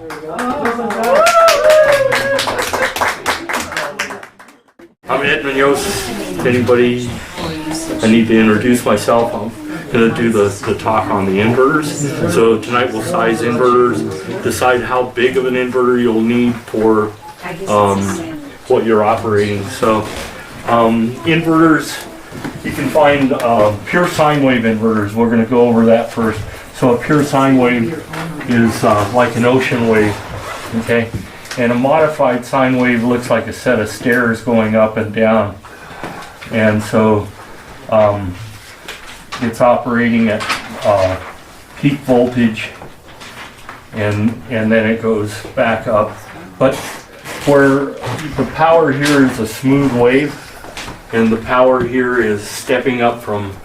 I'm Ed Munoz. If anybody, I need to introduce myself. I'm going to do the talk on the inverters. So tonight we'll size inverters, decide how big of an inverter you'll need for what you're operating. So inverters, you can find pure sine wave inverters. We're going to go over that first. So a pure sine wave is like an ocean wave, okay? And a modified sine wave looks like a set of stairs going up and down. And so it's operating at peak voltage, and then it goes back up. But where the power here is a smooth wave, and the power here is stepping up from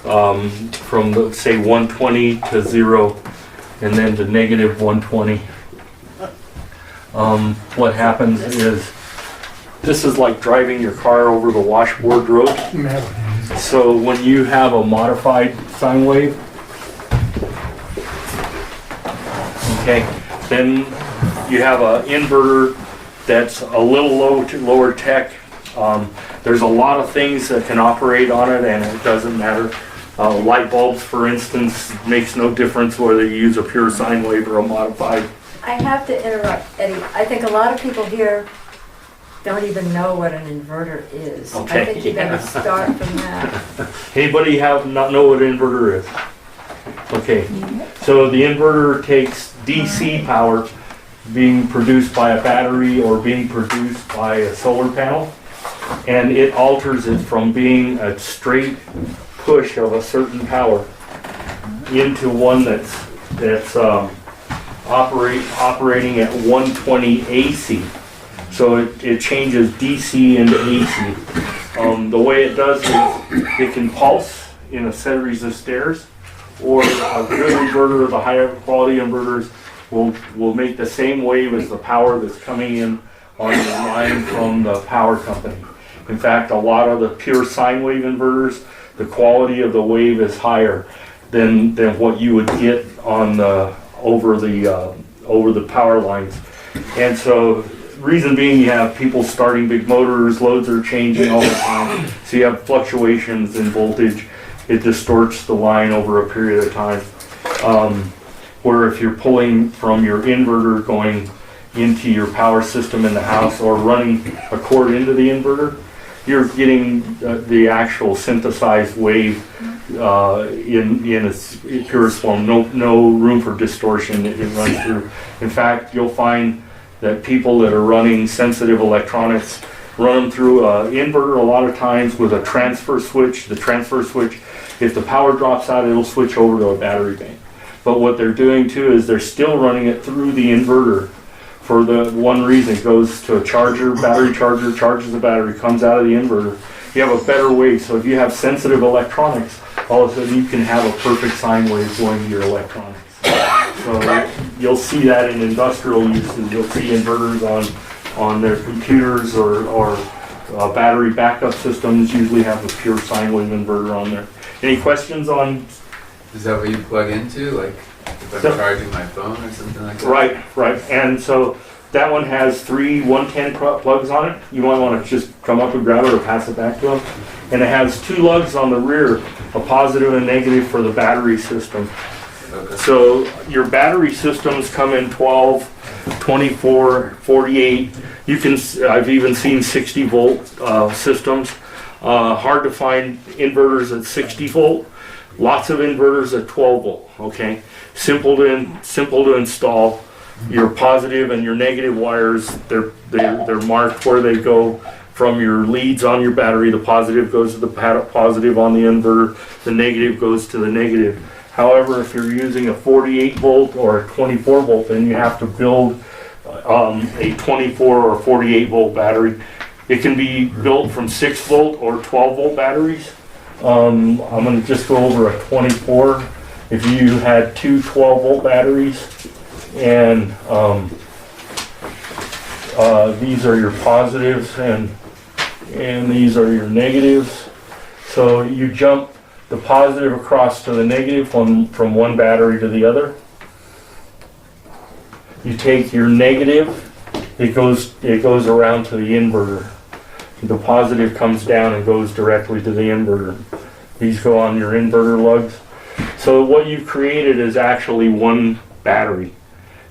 let's say 120 to 0, and then to negative 120. What happens is, this is like driving your car over the washboard road. So when you have a modified sine wave, okay, then you have an inverter that's a little lower tech. There's a lot of things that can operate on it, and it doesn't matter. Light bulbs, for instance, makes no difference whether you use a pure sine wave or a modified. I have to interrupt, Eddie. I think a lot of people here don't even know what an inverter is. Okay, I think you got to start from that. Anybody not know what an inverter is? Okay, so the inverter takes DC power being produced by a battery or being produced by a solar panel, and it alters it from being a straight push of a certain power into one that's operating at 120 AC. So it changes DC into AC. The way it does is it can pulse in a series of stairs, or a good inverter, the higher quality inverters, will make the same wave as the power that's coming in on the line from the power company. In fact, a lot of the pure sine wave inverters, the quality of the wave is higher than what you would get on over the power lines. And so, reason being, you have people starting big motors, loads are changing all the time, so you have fluctuations in voltage. It distorts the line over a period of time. Where if you're pulling from your inverter going into your power system in the house, or running a cord into the inverter, you're getting the actual synthesized wave in its purest form. No room for distortion. It runs through. In fact, you'll find that people that are running sensitive electronics run them through an inverter a lot of times with a transfer switch. The transfer switch, if the power drops out, it'll switch over to a battery bank. But what they're doing too is they're still running it through the inverter for the one reason. It goes to a charger, battery charger, charges the battery, comes out of the inverter. You have a better wave. So if you have sensitive electronics, all of a sudden you can have a perfect sine wave going to your electronics. So you'll see that in industrial uses. You'll see inverters on their computers, or battery backup systems usually have a pure sine wave inverter on there. Any questions on? Is that what you plug into, like if I'm charging my phone or something like that? Right. And so that one has 3 110 plugs on it. You might want to just come up and grab it or pass it back to them. And it has 2 lugs on the rear, a positive and negative for the battery system. Okay. So your battery systems come in 12, 24, 48. I've even seen 60 volt systems. Hard to find inverters at 60 volt. Lots of inverters at 12 volt. Okay, simple to install. Your positive and your negative wires, they're marked where they go from your leads on your battery. The positive goes to the positive on the inverter. The negative goes to the negative. However, if you're using a 48 volt or a 24 volt, then you have to build a 24 or 48 volt battery. It can be built from 6 volt or 12 volt batteries. I'm going to just go over a 24. If you had 2 12 volt batteries, and these are your positives, and these are your negatives. So you jump the positive across to the negative from one battery to the other. you take your negative, it goes around to the inverter. The positive comes down and goes directly to the inverter. These go on your inverter lugs. So what you've created is actually one battery,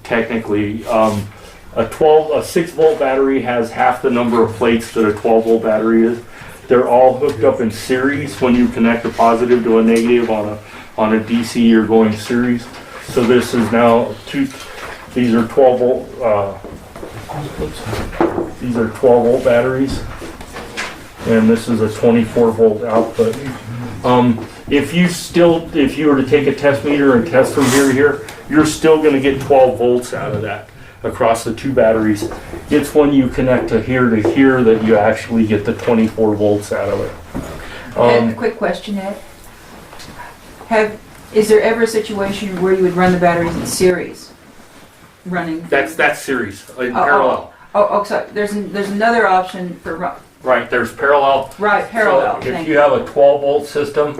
technically. A 6 volt battery has half the number of plates that a 12 volt battery is. They're all hooked up in series. When you connect a positive to a negative on a DC, you're going series. So this is now these are 12 volt, these are 12 volt batteries. And this is a 24 volt output. If you were to take a test meter and test from here to here, you're still going to get 12 volts out of that across the two batteries. It's when you connect to here that you actually get the 24 volts out of it. Ed, a quick question, Ed. Is there ever a situation where you would run the batteries in series? Running? That's series, in parallel. So there's another option for Right, there's parallel. Right, parallel. So if you have a 12 volt system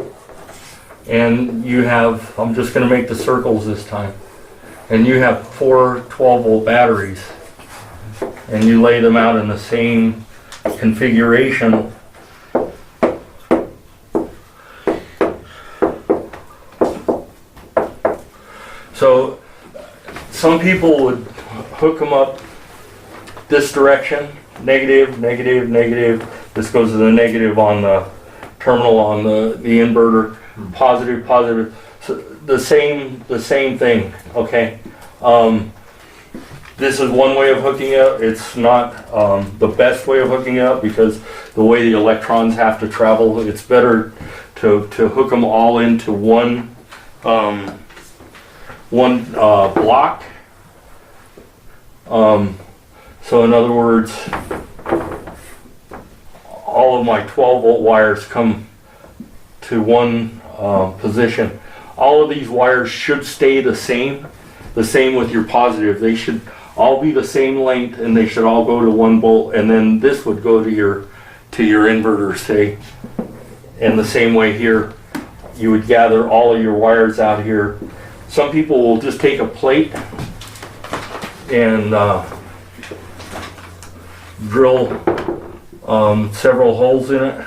and you have, I'm just going to make the circles this time, and you have 4 12 volt batteries and you lay them out in the same configuration, so some people would hook them up this direction, negative, negative, negative. This goes to the negative on the terminal on the inverter. Positive, positive. So the same thing. Okay. This is one way of hooking up. It's not the best way of hooking up because the way the electrons have to travel, it's better to hook them all into one block. So in other words, all of my 12 volt wires come to one position. All of these wires should stay the same with your positive. They should all be the same length and they should all go to 1 volt, and then this would go to your inverter, say. And the same way here, you would gather all of your wires out here. Some people will just take a plate and drill several holes in it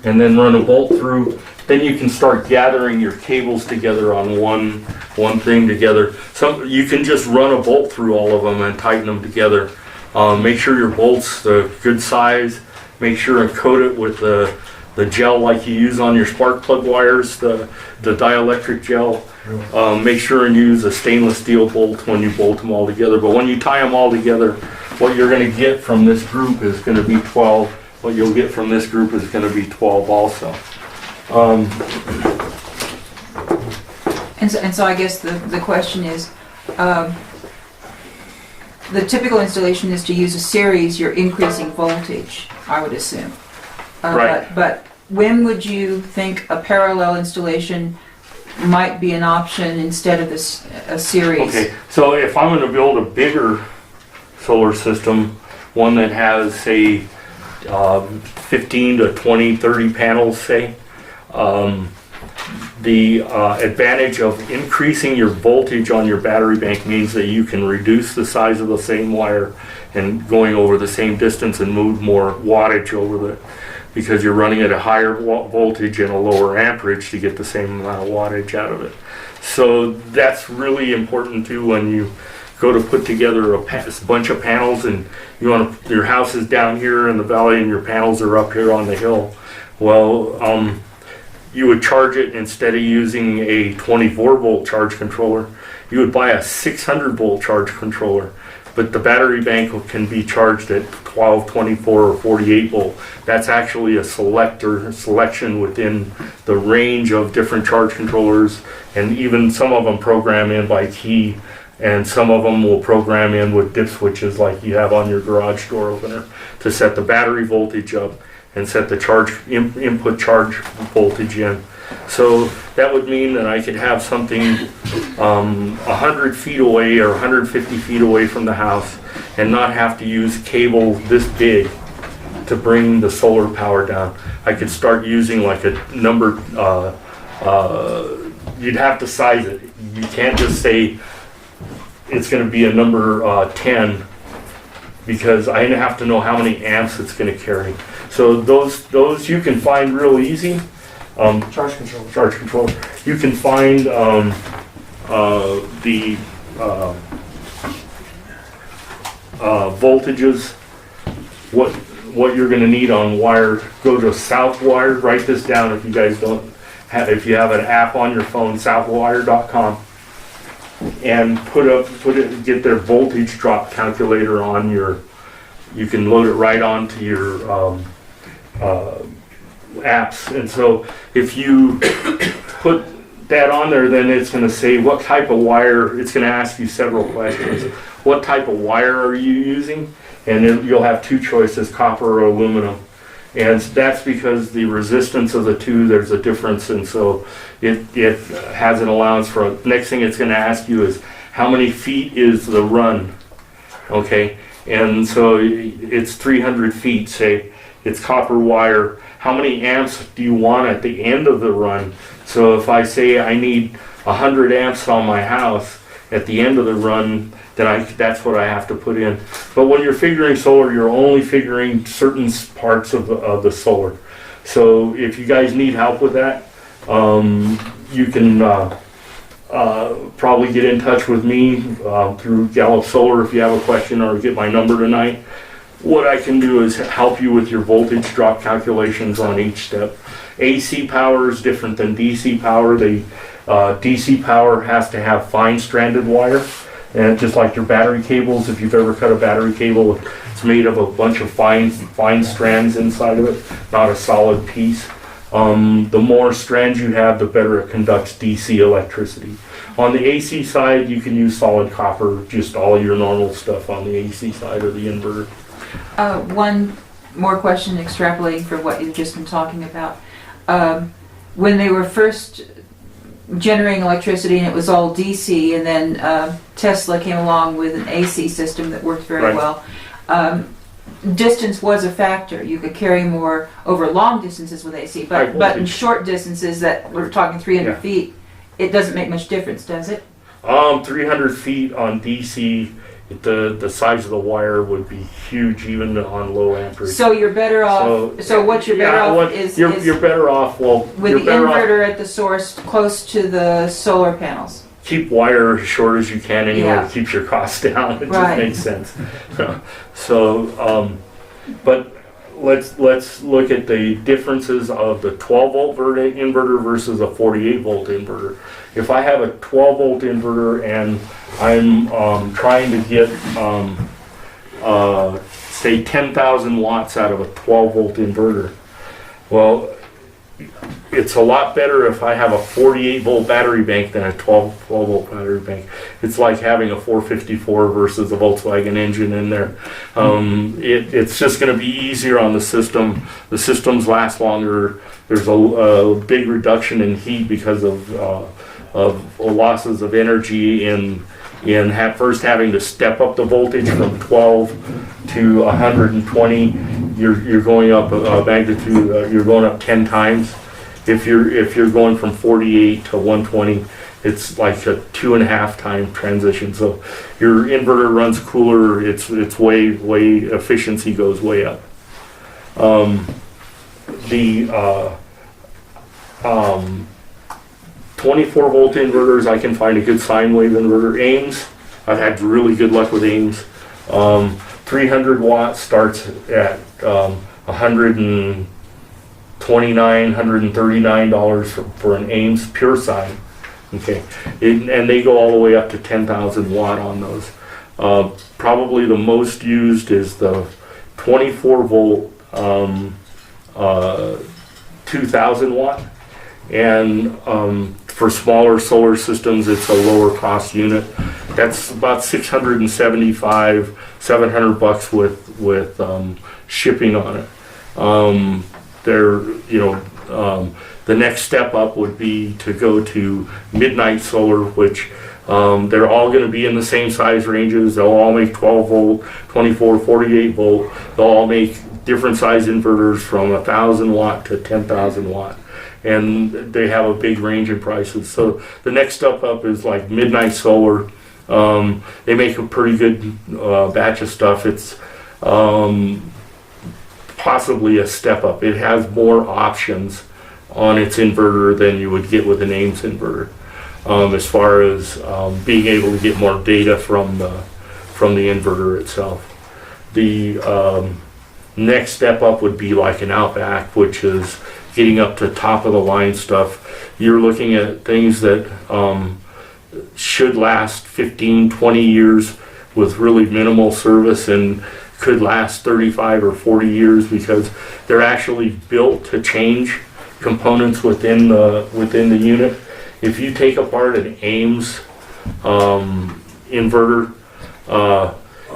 and then run a bolt through. Then you can start gathering your cables together on one thing together. You can just run a bolt through all of them and tighten them together. Make sure your bolt's the good size. Make sure and coat it with the gel like you use on your spark plug wires, the dielectric gel. Make sure and use a stainless steel bolt when you bolt them all together. But when you tie them all together, what you're going to get from this group is going to be 12. What you'll get from this group is going to be 12 also. And so I guess the question is, the typical installation is to use a series. You're increasing voltage, I would assume. Right. But when would you think a parallel installation might be an option instead of a series? Okay, so if I'm going to build a bigger solar system, one that has, say, 15 to 20, 30 panels, say, the advantage of increasing your voltage on your battery bank means that you can reduce the size of the same wire and going over the same distance and move more wattage over because you're running at a higher voltage and a lower amperage to get the same amount of wattage out of it. So that's really important too when you go to put together a bunch of panels and your house is down here in the valley and your panels are up here on the hill. Well, you would charge it, instead of using a 24 volt charge controller, you would buy a 600 volt charge controller. But the battery bank can be charged at 12, 24, or 48 volt. That's actually a selection within the range of different charge controllers, and even some of them program in by key, and some of them will program in with dip switches like you have on your garage door opener to set the battery voltage up and set the input charge voltage in. So that would mean that I could have something 100 feet away or 150 feet away from the house and not have to use cable this big to bring the solar power down. I could start using like a number, you'd have to size it. You can't just say it's going to be a number 10 because I have to know how many amps it's going to carry. So those you can find real easy. Charge control. Charge control. You can find the voltages, what you're going to need on wire. Go to Southwire. Write this down if you guys don't have, if you have an app on your phone, southwire.com, and get their voltage drop calculator on your. You can load it right onto your apps, and so if you put that on there, then it's going to say what type of wire. It's going to ask you several questions. What type of wire are you using? And then you'll have two choices, copper or aluminum. And that's because the resistance of the two, there's a difference, and so it has an allowance for. Next thing it's going to ask you is how many feet is the run, okay? And so it's 300 feet, say it's copper wire. How many amps do you want at the end of the run? So if I say I need 100 amps on my house at the end of the run, then that's what I have to put in. But when you're figuring solar, you're only figuring certain parts of the solar. So if you guys need help with that, you can probably get in touch with me through Gallup Solar if you have a question, or get my number tonight. What I can do is help you with your voltage drop calculations on each step. AC power is different than DC power. DC power has to have fine stranded wire. And just like your battery cables, if you've ever cut a battery cable, it's made of a bunch of fine strands inside of it, not a solid piece. The more strands you have, the better it conducts DC electricity. On the AC side, you can use solid copper, just all your normal stuff on the AC side of the inverter. One more question, extrapolating from what you've just been talking about. When they were first generating electricity and it was all DC, and then Tesla came along with an AC system that worked very well. Distance was a factor. You could carry more over long distances with AC, but in short distances that we're talking 300 feet, it doesn't make much difference, does it? 300 feet on DC, the size of the wire would be huge even on low amperage. So you're better off. So what you're better off is you're better off. Well, with the inverter at the source, close to the solar panels. Keep wire as short as you can anyway. It keeps your costs down. It just makes sense. So, but let's look at the differences of the 12 volt inverter versus a 48 volt inverter. If I have a 12 volt inverter and I'm trying to get say 10,000 watts out of a 12 volt inverter, well, it's a lot better if I have a 48 volt battery bank than a 12 volt battery bank. It's like having a 454 versus a Volkswagen engine in there. It's just going to be easier on the system. The systems last longer. There's a big reduction in heat because of losses of energy in first having to step up the voltage from 12 to 120. You're going up a magnitude. You're going up 10 times. If you're going from 48 to 120, it's like a 2.5 time transition. So your inverter runs cooler. It's way efficiency goes way up. The 24 volt inverters, I can find a good sine wave inverter. Ames, I've had really good luck with Ames. 300 watts starts at $129, $139 for an Ames pure sine. Okay, and they go all the way up to 10,000 watt on those. Probably the most used is the 24 volt 2,000 watt, and for smaller solar systems, it's a lower cost unit. That's about $675, $700 with shipping on it. The next step up would be to go to Midnite Solar, which they're all going to be in the same size ranges. They'll all make 12 volt, 24, 48 volt. They'll all make different size inverters from 1,000 watt to 10,000 watt. And they have a big range in prices. So the next step up is like Midnite Solar. They make a pretty good batch of stuff. It's possibly a step up. It has more options on its inverter than you would get with an Ames inverter, as far as being able to get more data from the inverter itself. The next step up would be like an Outback, which is getting up to top of the line stuff. You're looking at things that should last 15, 20 years with really minimal service, and could last 35 or 40 years because they're actually built to change components within the unit. If you take apart an Ames inverter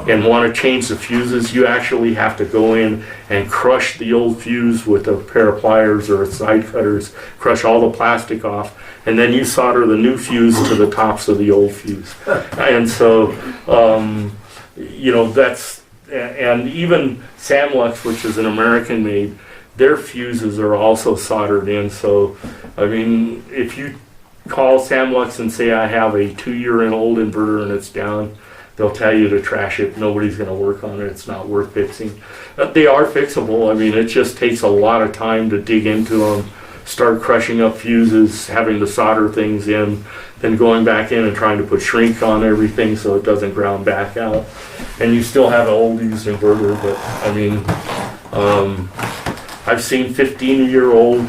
and want to change the fuses, you actually have to go in and crush the old fuse with a pair of pliers or side cutters, crush all the plastic off, and then you solder the new fuse to the tops of the old fuse. And so, that's, and even Samlux, which is an American made, their fuses are also soldered in. So, I mean, if you call Samlux and say I have a 2-year-old inverter and it's down, they'll tell you to trash it. Nobody's going to work on it. It's not worth fixing. They are fixable. I mean, it just takes a lot of time to dig into them, start crushing up fuses, having to solder things in, then going back in and trying to put shrink on everything so it doesn't ground back out. And you still have an old used inverter, but I mean, I've seen 15-year-old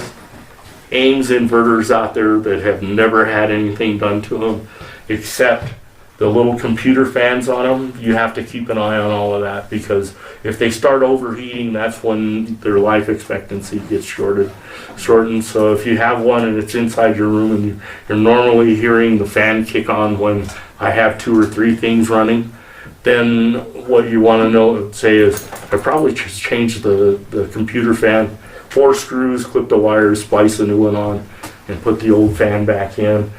Ames inverters out there that have never had anything done to them except the little computer fans on them. You have to keep an eye on all of that, because if they start overheating, that's when their life expectancy gets shortened. So if you have one and it's inside your room and you're normally hearing the fan kick on when I have 2 or 3 things running, then what you want to say is, I probably just changed the computer fan, 4 screws, clip the wires, splice a new one on, and put the old fan back in.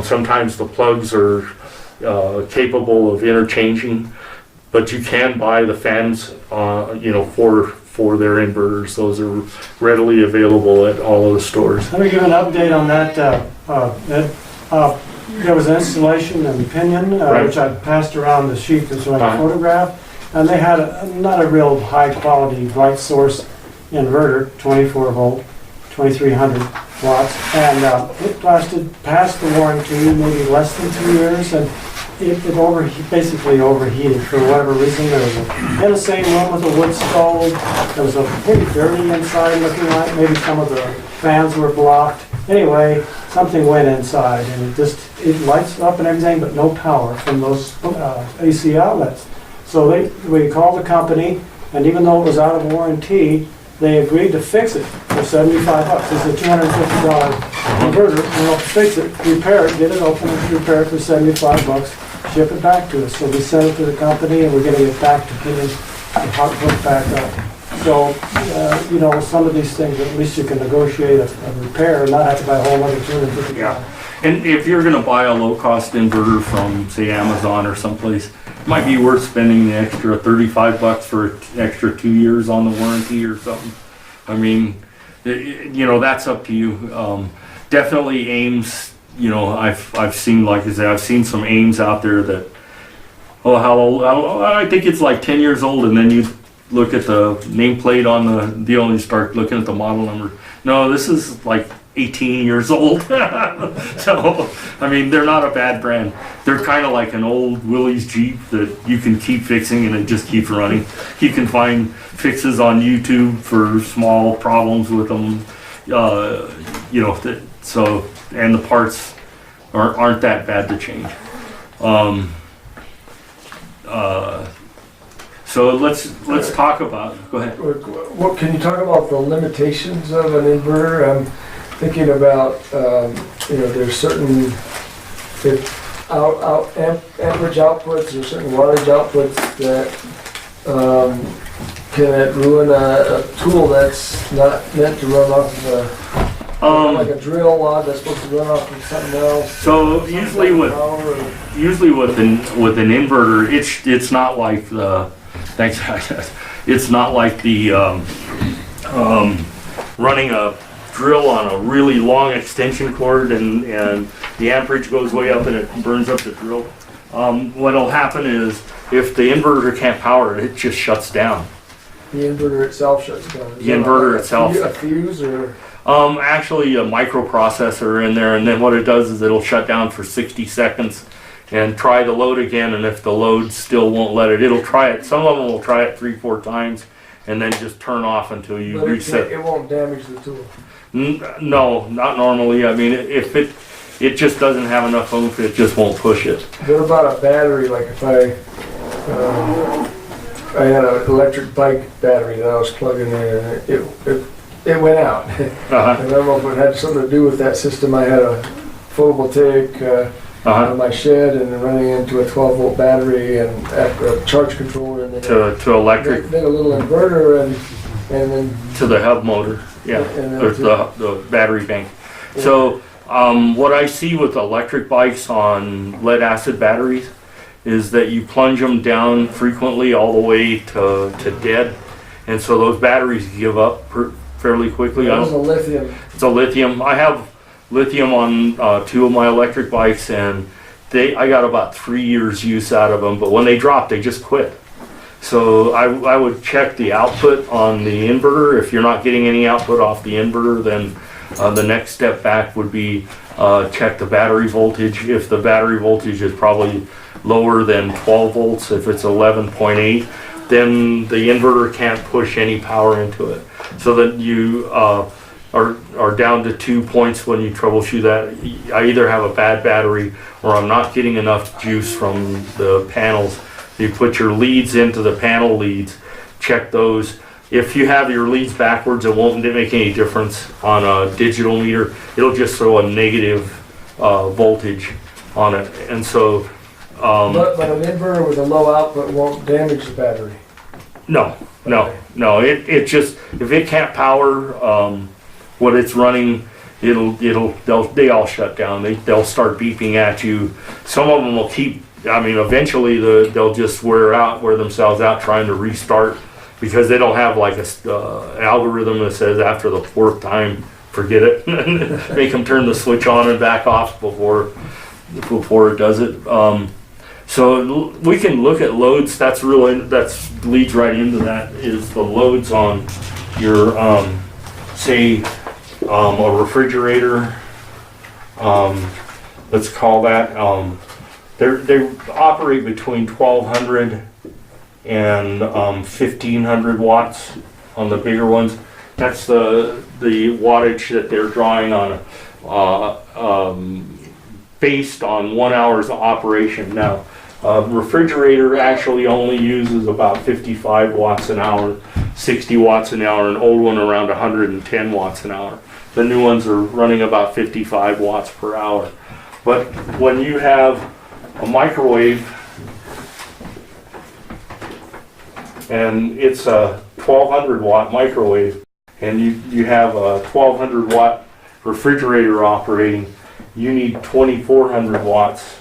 Sometimes the plugs are capable of interchanging, but you can buy the fans, for their inverters. Those are readily available at all of the stores. Let me give an update on that, Ed. There was an installation in Pinion, Right. which I passed around the sheet so I Uh-huh. could photograph, and they had not a real high quality light source inverter, 24 volt, 2300 watts, and it lasted past the warranty, maybe less than 2 years, and it basically overheated for whatever reason. There was in the same room with a wood stove. There was a pretty dirty inside looking like. Maybe some of the fans were blocked. Anyway, something went inside, and it lights up and everything, but no power from those AC outlets. So we called the company, and even though it was out of warranty, they agreed to fix it for $75. It's a $250 inverter. We'll fix it, repair it, get it open, and repair it for $75. Ship it back to us. So we sent it to the company, and we're getting it back to Pinion to hook back up. So, some of these things, at least you can negotiate a repair and not have to buy a whole other $250. Yeah. And if you're going to buy a low-cost inverter from, say, Amazon or someplace, it might be worth spending the extra $35 for an extra 2 years on the warranty or something. I mean, that's up to you. Definitely Ames. I've seen, like I said, I've seen some Ames out there that, how old? I think it's like 10 years old, and then you look at the nameplate on the deal and you start looking at the model number. No, this is like 18 years old. So, I mean, they're not a bad brand. They're kind of like an old Willys Jeep that you can keep fixing and it just keeps running. You can find fixes on YouTube for small problems with them. And the parts aren't that bad to change. So let's talk about. Go ahead. What can you talk about the limitations of an inverter? I'm thinking about there's certain amperage outputs or certain wattage outputs that can it ruin a tool that's not meant to run off of like a drill log that's supposed to run off of something else. So usually with an inverter, it's not like the it's not like the running a drill on a really long extension cord and the amperage goes way up and it burns up the drill. What'll happen is if the inverter can't power it, it just shuts down. The inverter itself shuts down. The inverter itself. A fuse or? Actually a microprocessor in there, and then what it does is it'll shut down for 60 seconds and try the load again, and if the load still won't let it, it'll try it. Some of them will try it 3-4 times and then just turn off until you But reset. it won't damage the tool. No, not normally. I mean, if it just doesn't have enough oomph, it just won't push it. What about a battery? Like if I had an electric bike battery that I was plugging in, and it went out. Uh-huh. I don't know if it had something to do with that system. I had a photovoltaic on my shed and running into a 12-volt battery and a charge controller, and then To electric, then a little inverter and then to the hub motor, yeah, And then or to- the battery bank. So what I see with electric bikes on lead acid batteries is that you plunge them down frequently all the way to dead, and so those batteries give up fairly quickly. it was a lithium. It's a lithium. I have lithium on 2 of my electric bikes, and I got about 3 years use out of them, but when they drop, they just quit. So I would check the output on the inverter. If you're not getting any output off the inverter, then the next step back would be check the battery voltage. If the battery voltage is probably lower than 12 volts, if it's 11.8, then the inverter can't push any power into it. So that you are down to 2 points when you troubleshoot that. I either have a bad battery or I'm not getting enough juice from the panels. You put your leads into the panel leads, check those. If you have your leads backwards, it won't make any difference on a digital meter. It'll just throw a negative voltage on it. And so But an inverter with a low output won't damage the battery. no. It just, if it can't power what it's running, they all shut down. They'll start beeping at you. Some of them will keep. I mean, eventually they'll just wear themselves out trying to restart because they don't have like a algorithm that says after the 4th time, forget it. Make them turn the switch on and back off before it does it. So we can look at loads. That's leads right into that. Is the loads on your say a refrigerator. Let's call that. They operate between 1,200 and 1,500 watts on the bigger ones. That's the wattage that they're drawing on based on 1 hour's operation. Now, a refrigerator actually only uses about 55 watts an hour, 60 watts an hour, an old one around 110 watts an hour. The new ones are running about 55 watts per hour. But when you have a microwave, and it's a 1,200 watt microwave, and you have a 1,200 watt refrigerator operating, you need 2,400 watts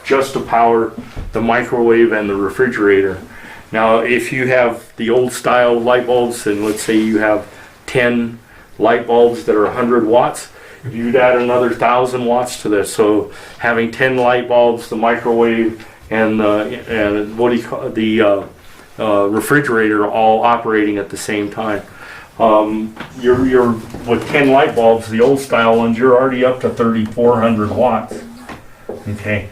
just to power the microwave and the refrigerator. Now, if you have the old style light bulbs, and let's say you have 10 light bulbs that are 100 watts, you'd add another 1,000 watts to this. So having 10 light bulbs, the microwave, and the refrigerator all operating at the same time. You're with 10 light bulbs, the old style ones, you're already up to 3,400 watts. Okay.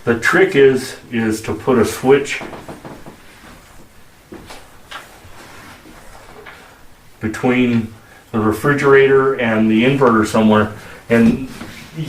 The trick is to put a switch between the refrigerator and the inverter somewhere. And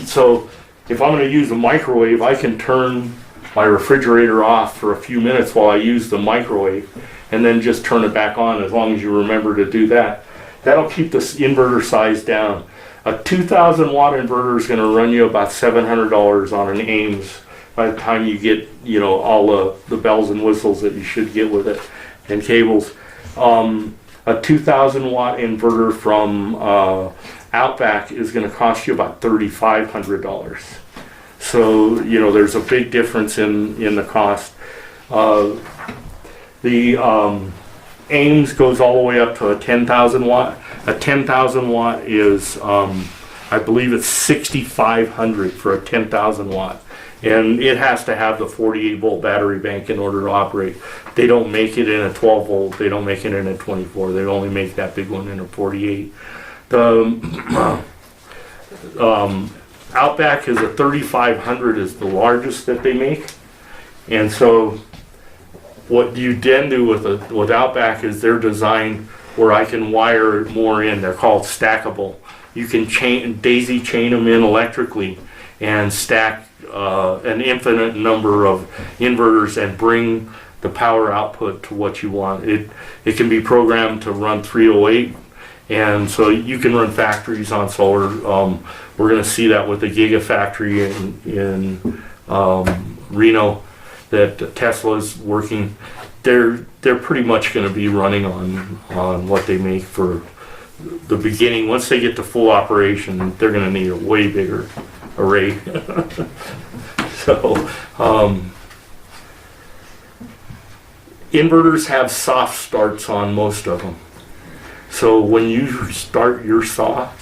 so if I'm going to use a microwave, I can turn my refrigerator off for a few minutes while I use the microwave and then just turn it back on, as long as you remember to do that. That'll keep the inverter size down. A 2,000 watt inverter is going to run you about $700 on an Ames by the time you get, all the bells and whistles that you should get with it and cables. A 2,000 watt inverter from Outback is going to cost you about $3,500. So, there's a big difference in the cost. The Ames goes all the way up to a 10,000 watt. A 10,000 watt is I believe it's 6,500 for a 10,000 watt. And it has to have the 48 volt battery bank in order to operate. They don't make it in a 12 volt, they don't make it in a 24, they only make that big one in a 48. The Outback is a 3,500 is the largest that they make. And so what you then do with Outback is they're designed where I can wire more in. They're called stackable. You can daisy chain them in electrically and stack an infinite number of inverters and bring the power output to what you want. It can be programmed to run 308, and so you can run factories on solar. We're going to see that with the Gigafactory in Reno that Tesla's working. They're pretty much going to be running on what they make for the beginning. Once they get to full operation, they're going to need a way bigger array. So inverters have soft starts on most of them. So when you start your saw,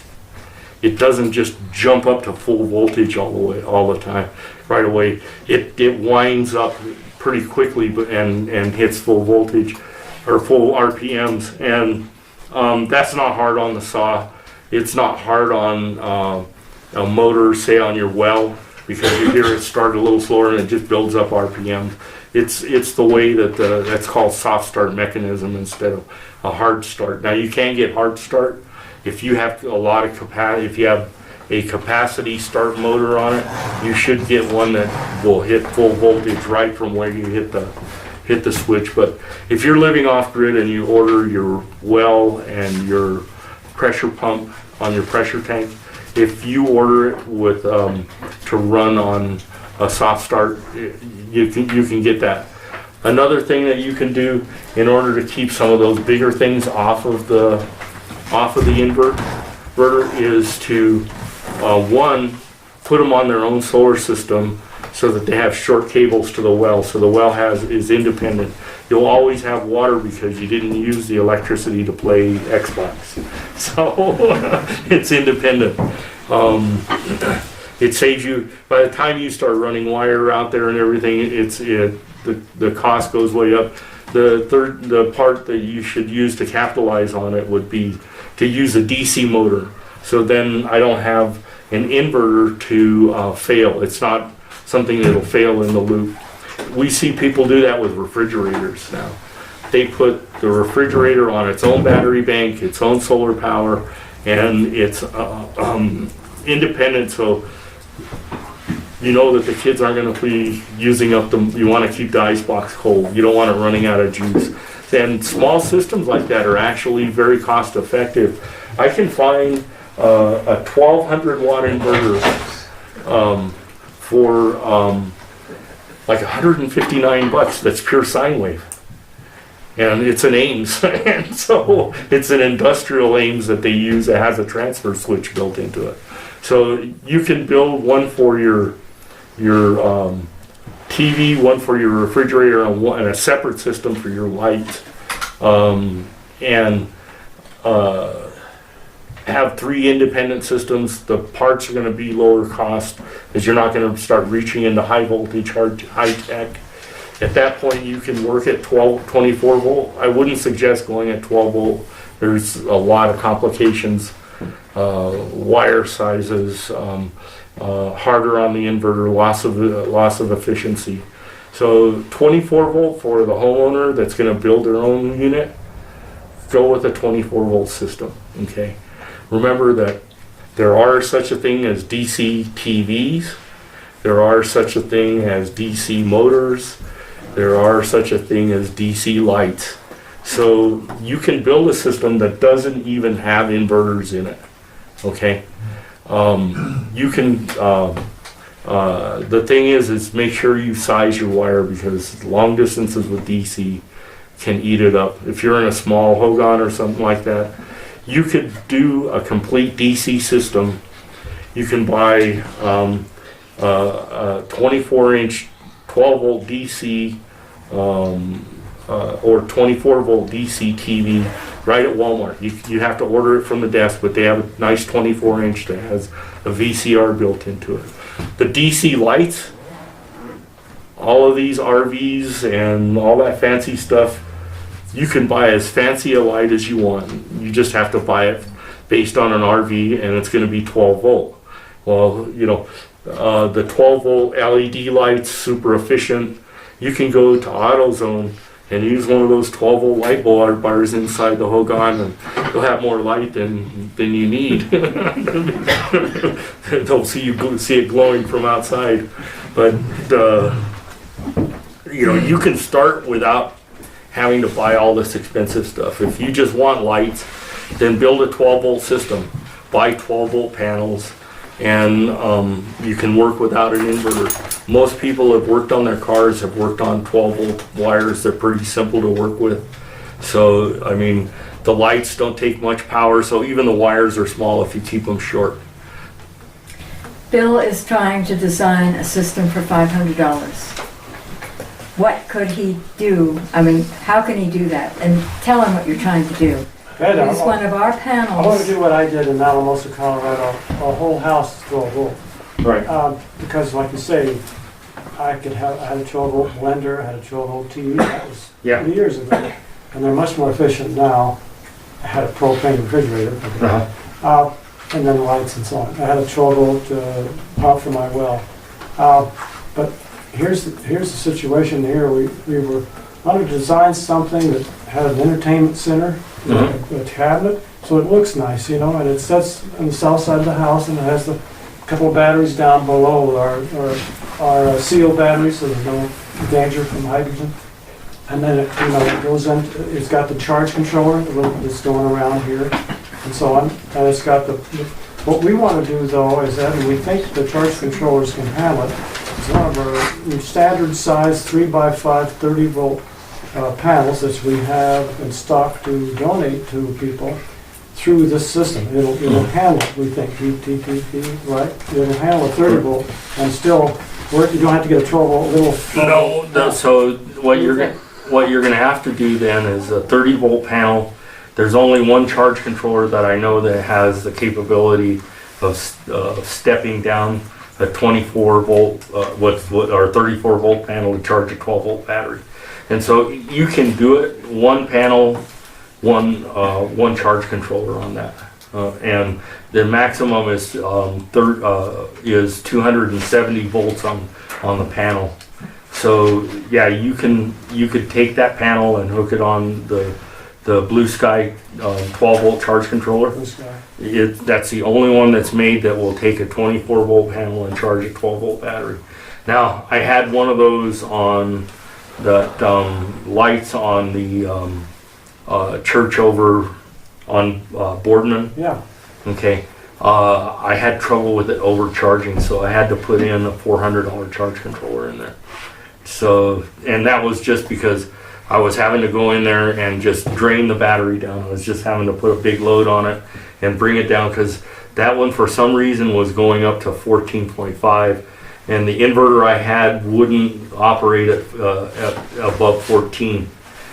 it doesn't just jump up to full voltage all the time right away. It winds up pretty quickly and hits full voltage or full RPMs, and that's not hard on the saw. It's not hard on a motor, say on your well, because you hear it start a little slower and it just builds up RPM. It's the way that's called soft start mechanism instead of a hard start. Now you can get hard start if you have a lot of capacity. If you have a capacity start motor on it, you should get one that will hit full voltage right from where you hit the switch. But if you're living off grid and you order your well and your pressure pump on your pressure tank, if you order it with to run on a soft start, you can get that. Another thing that you can do in order to keep some of those bigger things off of the inverter is to one, put them on their own solar system so that they have short cables to the well, so the well is independent. You'll always have water because you didn't use the electricity to play Xbox, so it's independent. It saves you, by the time you start running wire out there and everything, the cost goes way up. The part that you should use to capitalize on it would be to use a DC motor. So then I don't have an inverter to fail. It's not something that'll fail in the loop. We see people do that with refrigerators now. They put the refrigerator on its own battery bank, its own solar power, and it's independent, so you know that the kids aren't going to be using up you want to keep the icebox cold. You don't want it running out of juice. And small systems like that are actually very cost effective. I can find a 1200 watt inverter for like $159. That's pure sine wave. And it's an Ames, and so it's an industrial Ames that they use that has a transfer switch built into it. So you can build one for your TV, one for your refrigerator, and a separate system for your lights, and have 3 independent systems. The parts are going to be lower cost as you're not going to start reaching into high voltage, high tech. At that point, you can work at 24 volt. I wouldn't suggest going at 12 volt. There's a lot of complications, wire sizes, harder on the inverter, loss of efficiency. So 24 volt for the homeowner that's going to build their own unit, go with a 24 volt system. Okay. Remember that there are such a thing as DC TVs. There are such a thing as DC motors. There are such a thing as DC lights. So you can build a system that doesn't even have inverters in it. Okay. You can. The thing is make sure you size your wire, because long distances with DC can eat it up. If you're in a small Hogan or something like that, you could do a complete DC system. You can buy a 24-inch 12 volt DC or 24 volt DC TV right at Walmart. You have to order it from the desk, but they have a nice 24 inch that has a VCR built into it. The DC lights, all of these RVs and all that fancy stuff, you can buy as fancy a light as you want. You just have to buy it based on an RV, and it's going to be 12 volt. Well, the 12 volt LED lights, super efficient. You can go to AutoZone and use one of those 12 volt light bulb bars inside the Hogan, and you'll have more light than you need. They'll see it glowing from outside. But you can start without having to buy all this expensive stuff. If you just want lights, then build a 12 volt system, buy 12 volt panels, and you can work without an inverter. Most people have worked on their cars, have worked on 12 volt wires. They're pretty simple to work with. So, I mean, the lights don't take much power, so even the wires are small if you keep them short. Bill is trying to design a system for $500. What could he do? I mean, how can he do that? And tell him what you're trying to do. Ed, Use one of our I want to panels. do what I did in Alamosa, Colorado. Our whole house is 12 volt. Right. Because like you say, I had a 12 volt blender, I had a 12 volt TV. That was Yeah. years ago. And they're much more efficient now. I had a propane refrigerator. And then lights and so on. I had a 12 volt pump for my well. But here's the situation here. We were wanted to design something that had an entertainment center, a cabinet, so it looks nice, and it sits on the south side of the house, and it has a couple of batteries down below our seal batteries, so there's no danger from hydrogen. And then it goes in. It's got the charge controller that's going around here, and so on. And it's got what we want to do though is that, and we think the charge controllers can handle it. It's one of our standard size 3x5 30 volt panels that we have in stock to donate to people through this system. It'll handle it, we think, right? It'll handle a 30 volt and still work. You don't have to get a 12 volt little. No. So what you're going to have to do then is a 30 volt panel. There's only one charge controller that I know that has the capability of stepping down a 24 volt, or 34 volt panel to charge a 12 volt battery. And so you can do it, one panel, one charge controller on that. And the maximum is 270 volts on the panel. So yeah, you could take that panel and hook it on the Blue Sky 12 volt charge controller. That's the only one that's made that will take a 24 volt panel and charge a 12 volt battery. Now, I had one of those on the lights on the church over on Boardman. Yeah. Okay. I had trouble with it overcharging, so I had to put in a $400 charge controller in there. So, and that was just because I was having to go in there and just drain the battery down. I was just having to put a big load on it and bring it down, because that one for some reason was going up to 14.5, and the inverter I had wouldn't operate at above 14.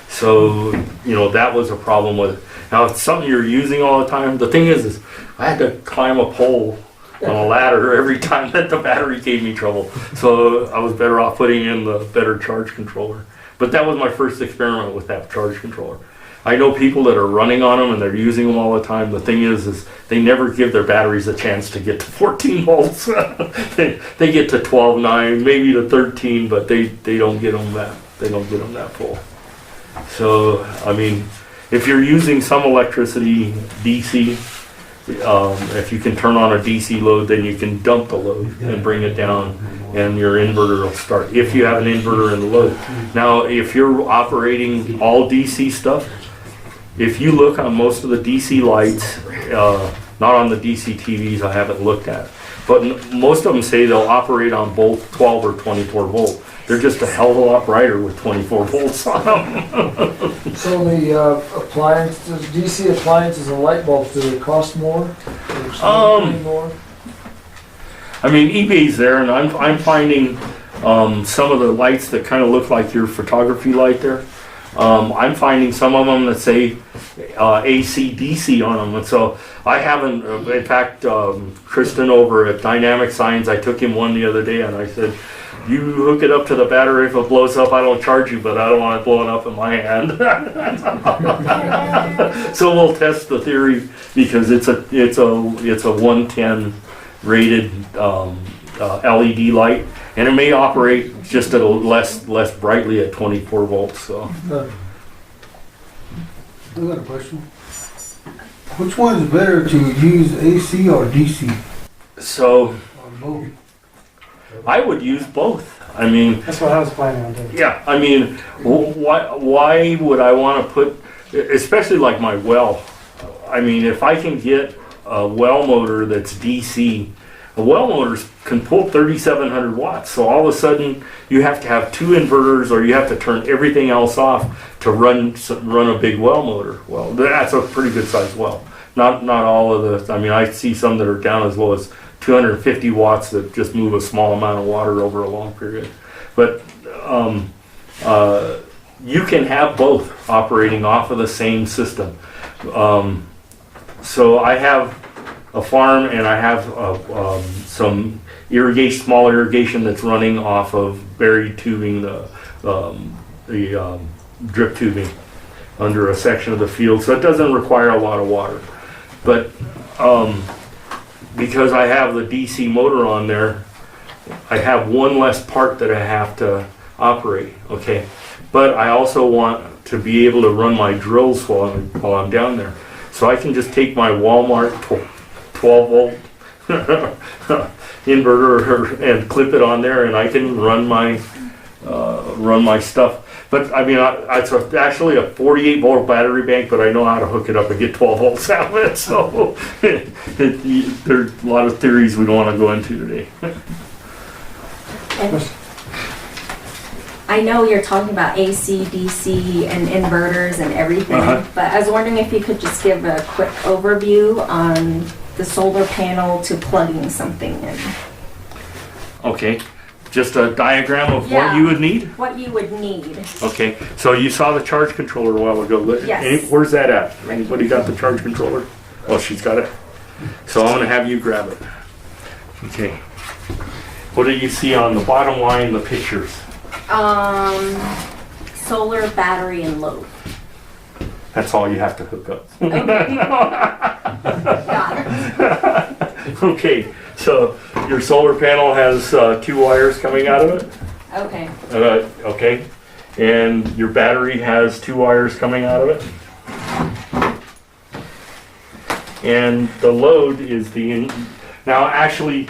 So, that was a problem with it. Now, it's something you're using all the time. The thing is I had to climb a pole on a ladder every time that the battery gave me trouble. So I was better off putting in the better charge controller. But that was my first experiment with that charge controller. I know people that are running on them and they're using them all the time. The thing is they never give their batteries a chance to get to 14 volts. they get to 12.9, maybe to 13, but they don't get them that full. So, I mean, if you're using some electricity DC, if you can turn on a DC load, then you can dump the load and bring it down, and your inverter will start, if you have an inverter in the load. Now, if you're operating all DC stuff, if you look on most of the DC lights, not on the DC TVs I haven't looked at, but most of them say they'll operate on both 12 or 24 volt. They're just a hell of a lot brighter with 24 volts on them. So the appliances, DC appliances and light bulbs, do they cost more? More? I mean, eBay's there, and I'm finding some of the lights that kind of look like your photography light there. I'm finding some of them that say AC DC on them, and so I haven't. In fact, Kristen over at Dynamic Signs, I took him one the other day, and I said, "You hook it up to the battery. If it blows up, I don't charge you, but I don't want it blowing up in my hand." So we'll test the theory because it's a 110 rated LED light, and it may operate just at a less brightly at 24 volts. So I got a question. Which one is better to use, AC or DC? so Or both? I would use both. I mean, That's what I was planning on doing. yeah. I mean, why would I want to put, especially like my well? I mean, if I can get a well motor that's DC. A well motor can pull 3,700 watts, so all of a sudden you have to have 2 inverters, or you have to turn everything else off to run a big well motor. Well, that's a pretty good sized well. Not all of the. I mean, I see some that are down as low as 250 watts that just move a small amount of water over a long period. But you can have both operating off of the same system. So I have a farm, and I have some small irrigation that's running off of buried tubing, the drip tubing under a section of the field, so it doesn't require a lot of water. But because I have the DC motor on there, I have one less part that I have to operate, okay? But I also want to be able to run my drills while I'm down there. So I can just take my Walmart 12 volt inverter and clip it on there, and I can run my stuff. But I mean, it's actually a 48 volt battery bank, but I know how to hook it up and get 12 volts out of it. So there's a lot of theories we don't want to go into today. And I know you're talking about AC, DC, and inverters and everything, but I was wondering if you could just give a quick overview on the solar panel to plugging something in. Okay, just a diagram of Yeah. what you would need? What you would need. Okay, so you saw the charge controller a while ago. Yes. Where's that at? Anybody got the charge controller? Oh, she's got it. So I'm gonna have you grab it. Okay. What do you see on the bottom line, the pictures? Solar, battery, and load. That's all you have to hook up. Got it. Okay, so your solar panel has 2 wires coming out of it. Okay. Okay, and your battery has 2 wires coming out of it. And the load is now actually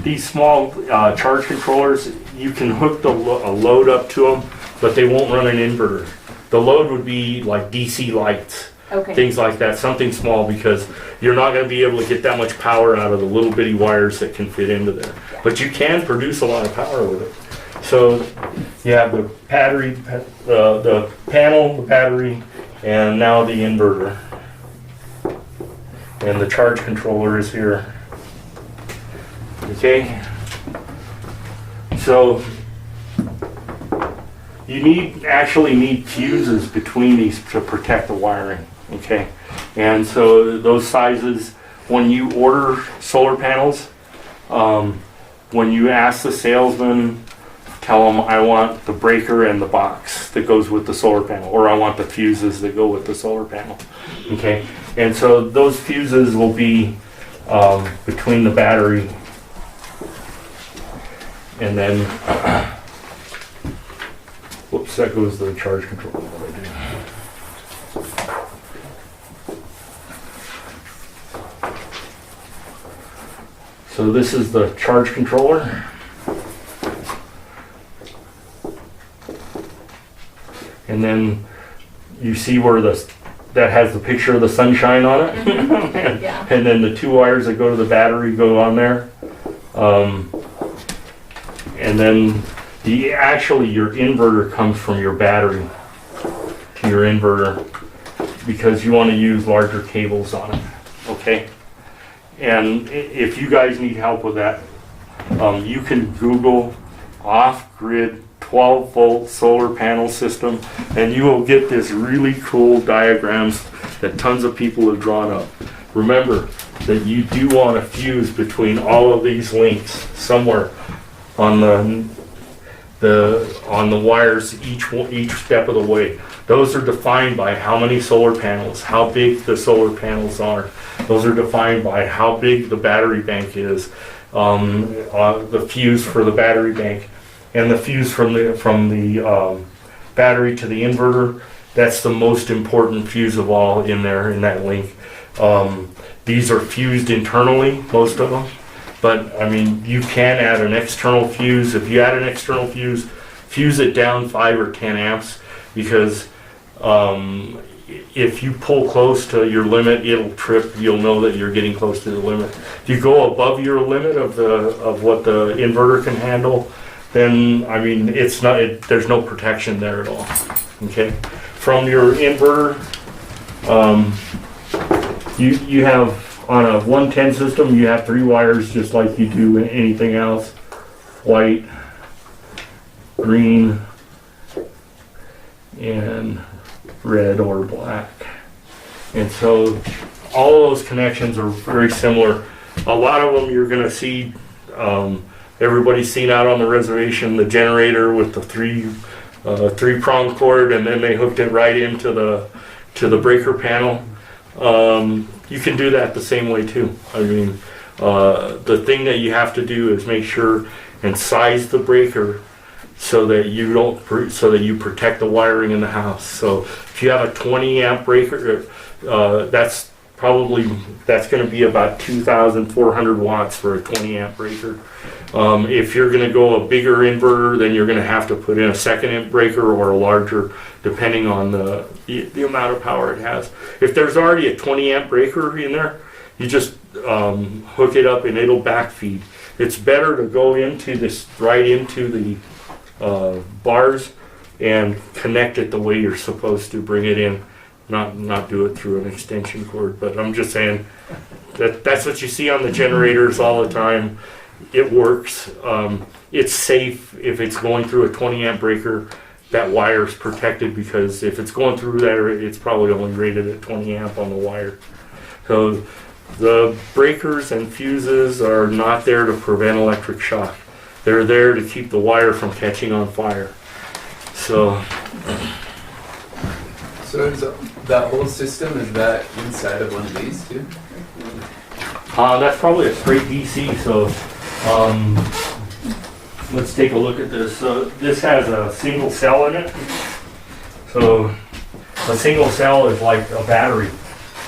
these small charge controllers, you can hook a load up to them, but they won't run an inverter. The load would be like DC lights, Okay. things like that, something small, because you're not going to be able to get that much power out of the little bitty wires that can fit into there. But you can produce a lot of power with it. So you have the battery, the panel, the battery, and now the inverter. And the charge controller is here. Okay? So you actually need fuses between these to protect the wiring. Okay? And so those sizes, when you order solar panels, when you ask the salesman, tell them I want the breaker and the box that goes with the solar panel, or I want the fuses that go with the solar panel. Okay? And so those fuses will be between the battery and then, whoops, that goes to the charge controller. What I do. So this is the charge controller. And then you see where that has the picture of the sunshine on it. Yeah. And then the 2 wires that go to the battery go on there. And then your inverter comes from your battery to your inverter, because you want to use larger cables on it. Okay? And if you guys need help with that, you can Google off-grid 12-volt solar panel system, and you will get this really cool diagrams that tons of people have drawn up. Remember that you do want to fuse between all of these links somewhere on the wires each step of the way. Those are defined by how many solar panels, how big the solar panels are. Those are defined by how big the battery bank is, the fuse for the battery bank, and the fuse from the battery to the inverter. That's the most important fuse of all in there in that link. These are fused internally, most of them. But I mean, you can add an external fuse. If you add an external fuse, fuse it down 5 or 10 amps, because if you pull close to your limit, it'll trip. You'll know that you're getting close to the limit. If you go above your limit of what the inverter can handle, then I mean, there's no protection there at all. Okay, from your inverter, you have. On a 110 system, you have 3 wires just like you do in anything else. White, green, and red or black. And so all of those connections are very similar. A lot of them you're going to see, everybody's seen out on the reservation, the generator with the three-prong cord, and then they hooked it right into the breaker panel. You can do that the same way too. I mean, the thing that you have to do is make sure and size the breaker so that you protect the wiring in the house. So if you have a 20 amp breaker, that's going to be about 2,400 watts for a 20 amp breaker. If you're going to go a bigger inverter, then you're going to have to put in a 2nd amp breaker or a larger, depending on the amount of power it has. If there's already a 20 amp breaker in there, you just hook it up and it'll backfeed. It's better to go into this right into the bars and connect it the way you're supposed to. Bring it in, not do it through an extension cord. But I'm just saying that's what you see on the generators all the time. It works. It's safe if it's going through a 20 amp breaker. That wire is protected, because if it's going through there, it's probably only rated at 20 amp on the wire. So the breakers and fuses are not there to prevent electric shock. They're there to keep the wire from catching on fire. So is that whole system, is that inside of one of these too? that's probably a straight DC. So let's take a look at this. So this has a single cell in it. So a single cell is like a battery.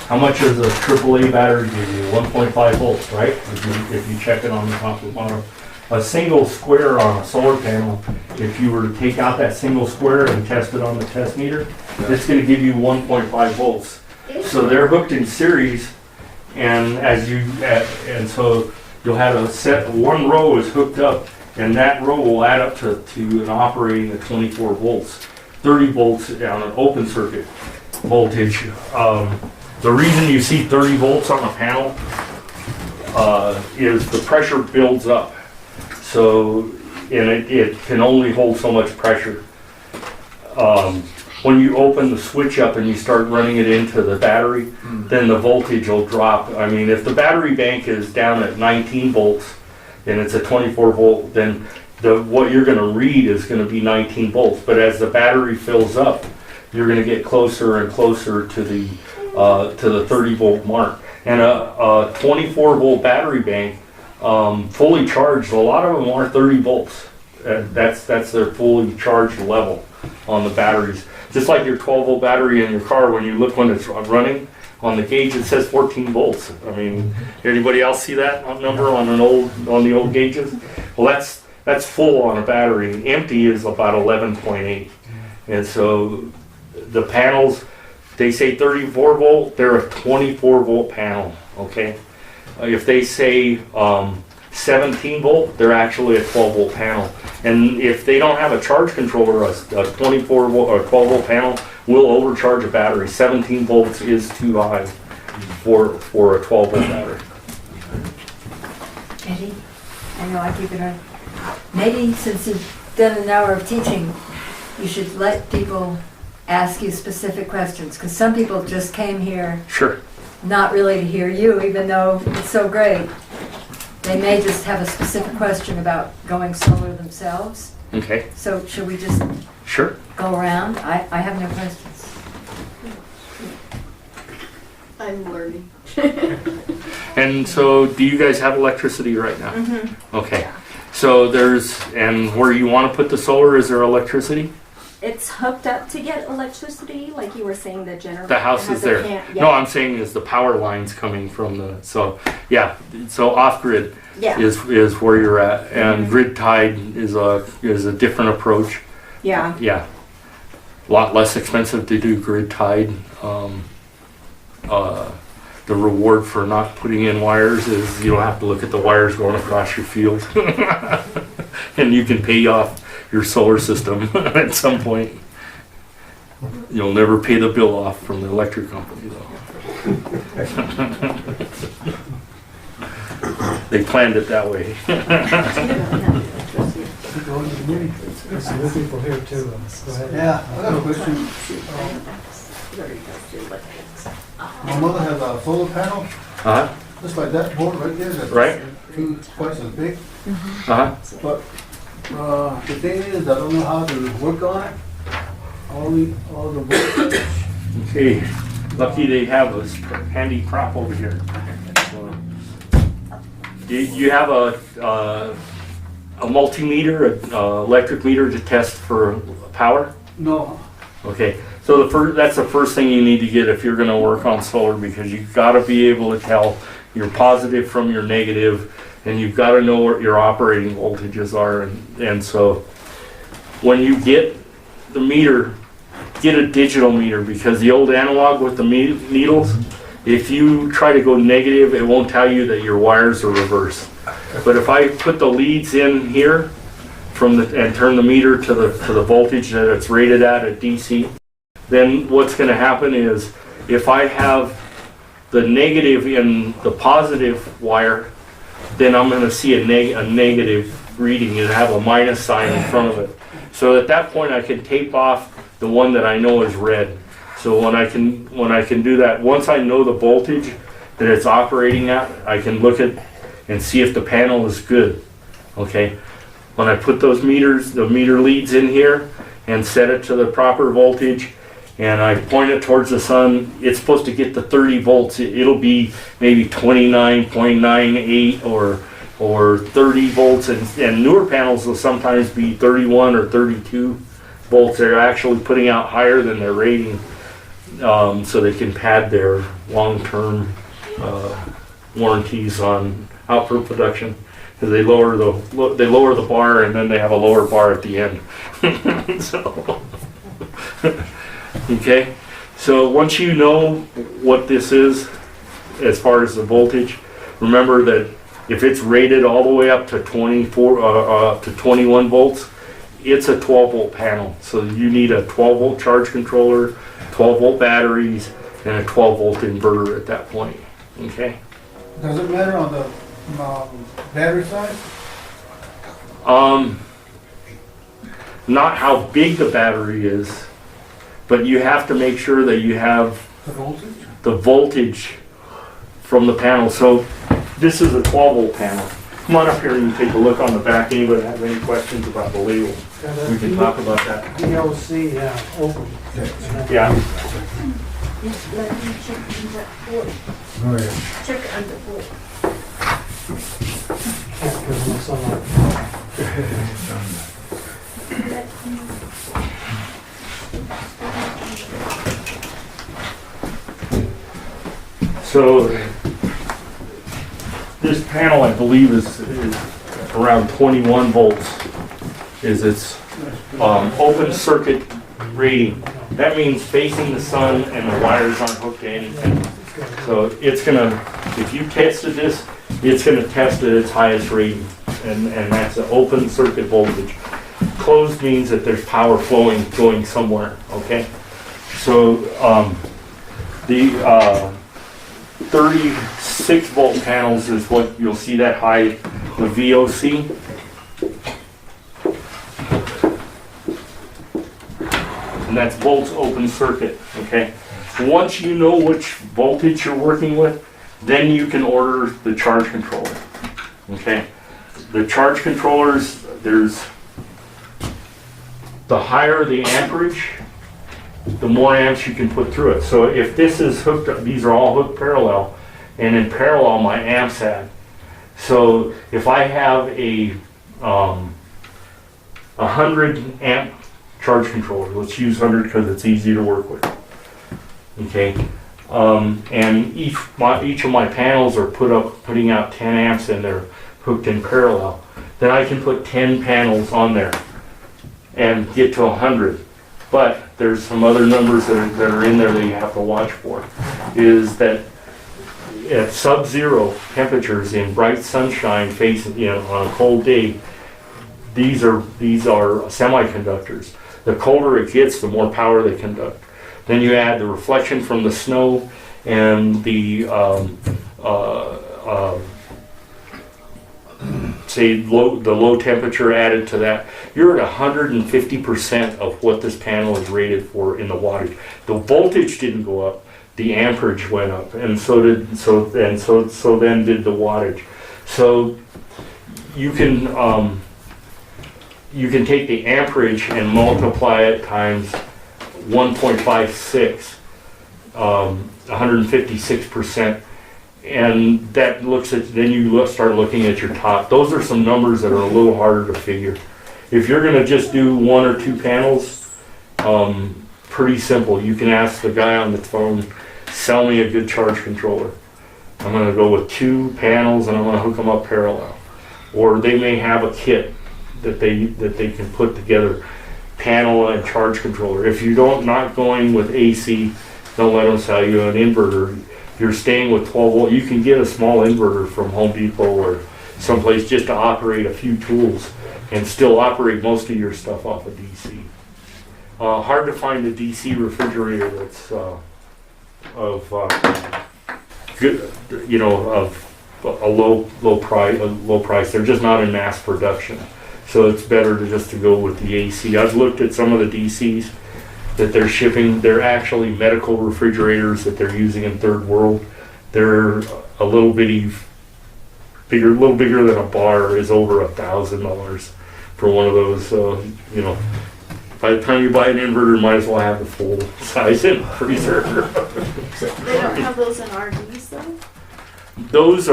How much does a AAA battery give you? 1.5 volts, right? If you check it on the top of the bottom. A single square on a solar panel, if you were to take out that single square and test it on the test meter, it's going to give you 1.5 volts. So they're hooked in series, and and so you'll have a set. One row is hooked up, and that row will add up to an operating at 24 volts, 30 volts on an open circuit voltage. The reason you see 30 volts on a panel is the pressure builds up. So, and it can only hold so much pressure. When you open the switch up and you start running it into the battery, then the voltage will drop. I mean, if the battery bank is down at 19 volts and it's a 24 volt, then what you're going to read is going to be 19 volts. But as the battery fills up, you're going to get closer and closer to the 30 volt mark. And a 24 volt battery bank, fully charged, a lot of them are 30 volts. That's their fully charged level on the batteries. Just like your 12 volt battery in your car, when you look when it's running on the gauge, it says 14 volts. I mean, anybody else see that number on the old gauges? Well, that's full on a battery. Empty is about 11.8. And so the panels, they say 34 volt, they're a 24 volt panel, okay? If they say 17 volt, they're actually a 12 volt panel. And if they don't have a charge controller, a 24 volt or 12 volt panel will overcharge a battery. 17 volts is too high for a 12 volt battery. Eddie, I know I keep it on. maybe since you've done an hour of teaching, you should let people ask you specific questions, because some people just came here Sure. not really to hear you, even though it's so great. They may just have a specific question about going solar themselves. Okay. So should we just Sure. go around? I have no questions. I'm learning. And so, do you guys have electricity right now? Okay. So and where you want to put the solar, is there electricity? It's hooked up to get electricity, like you were saying, the generator. The house has is a there. can- Yeah. No, I'm saying is the power lines coming from the, so, yeah. So off-grid Yeah. is where you're at. And grid tied is a different approach. Yeah. Yeah. A lot less expensive to do grid tied. The reward for not putting in wires is you don't have to look at the wires going across your field. And you can pay off your solar system at some point. You'll never pay the bill off from the electric company though. They planned it that way. There's some new people here too. Go ahead. Yeah, I got a question. My mother has a solar panel, Uh-huh. just like that board right there. That's Right. twice as big. Uh-huh. But the thing is, I don't know how to work on it. All the voltage. Okay, lucky they have a handy prop over here. So, you have a multimeter, an electric meter to test for power? No, Okay, so that's the first thing you need to get if you're gonna work on solar, because you've gotta be able to tell your positive from your negative, and you've gotta know what your operating voltages are, and so when you get the meter, get a digital meter, because the old analog with the needles, if you try to go negative, it won't tell you that your wires are reversed. But if I put the leads in here and turn the meter to the voltage that it's rated at DC, then what's going to happen is if I have the negative in the positive wire, then I'm going to see a negative reading and have a minus sign in front of it. So at that point I can tape off the one that I know is red. So when I can do that, once I know the voltage that it's operating at, I can look at and see if the panel is good. Okay. When I put those meters, the meter leads in here and set it to the proper voltage, and I point it towards the sun, it's supposed to get to 30 volts. It'll be maybe 29.98 or 30 volts, and newer panels will sometimes be 31 or 32 volts. They're actually putting out higher than their rating, so they can pad their long-term warranties on output production. Because they lower the bar, and then they have a lower bar at the end. So, okay. So once you know what this is, as far as the voltage, remember that if it's rated all the way up to 21 volts, it's a 12 volt panel. So you need a 12 volt charge controller, 12 volt batteries, and a 12 volt inverter at that point. Okay. does it matter on the battery size? Not how big the battery is, but you have to make sure that you have The voltage? the voltage from the panel. So this is a 12 volt panel. Come on up here and take a look on the back. Anybody have any questions about the label? We can talk about that. DLC, yeah, open. Yeah. Let me check that board. Go ahead. Check on the board. Can't give them sunlight. So this panel, I believe, is around 21 volts. Is its open circuit rating. That means facing the sun and the wires aren't hooked to anything. So it's gonna, if you tested this, it's gonna test at its highest rating, and that's an open circuit voltage. Closed means that there's power flowing, going somewhere. Okay. So the 36 volt panels is what you'll see that high, the VOC. and that's volts open circuit, okay? Once you know which voltage you're working with, then you can order the charge controller, okay? The charge controllers, there's the higher the amperage, the more amps you can put through it. So if this is hooked up, these are all hooked parallel, and in parallel my amps add. So if I have a 100 amp charge controller, let's use 100 because it's easy to work with, okay? And each of my panels are putting out 10 amps and they're hooked in parallel. Then I can put 10 panels on there and get to 100. But there's some other numbers that are in there that you have to watch for. Is that at sub-zero temperatures in bright sunshine, facing on a cold day, these are semiconductors. The colder it gets, the more power they conduct. Then you add the reflection from the snow and the the low temperature added to that. You're at 150% of what this panel is rated for in the wattage. The voltage didn't go up, the amperage went up, and so then did the wattage. So you can take the amperage and multiply it times 1.56, 156%, and that looks at, then you start looking at your top. Those are some numbers that are a little harder to figure. If you're gonna just do 1 or 2 panels, pretty simple. You can ask the guy on the phone, sell me a good charge controller. I'm gonna go with 2 panels and I'm gonna hook them up parallel. Or they may have a kit that they can put together, panel and charge controller. If you not going with AC, don't let them sell you an inverter. If you're staying with 12 volt, you can get a small inverter from Home Depot or someplace just to operate a few tools and still operate most of your stuff off of DC. Hard to find a DC refrigerator that's good, of a low price. They're just not in mass production. So it's better to go with the AC. I've looked at some of the DCs that they're shipping. They're actually medical refrigerators that they're using in third world. They're a little bigger than a bar, is over $1,000 for one of those. So, by the time you buy an inverter, you might as well have the full size freezer. They don't have those in RVs though? Those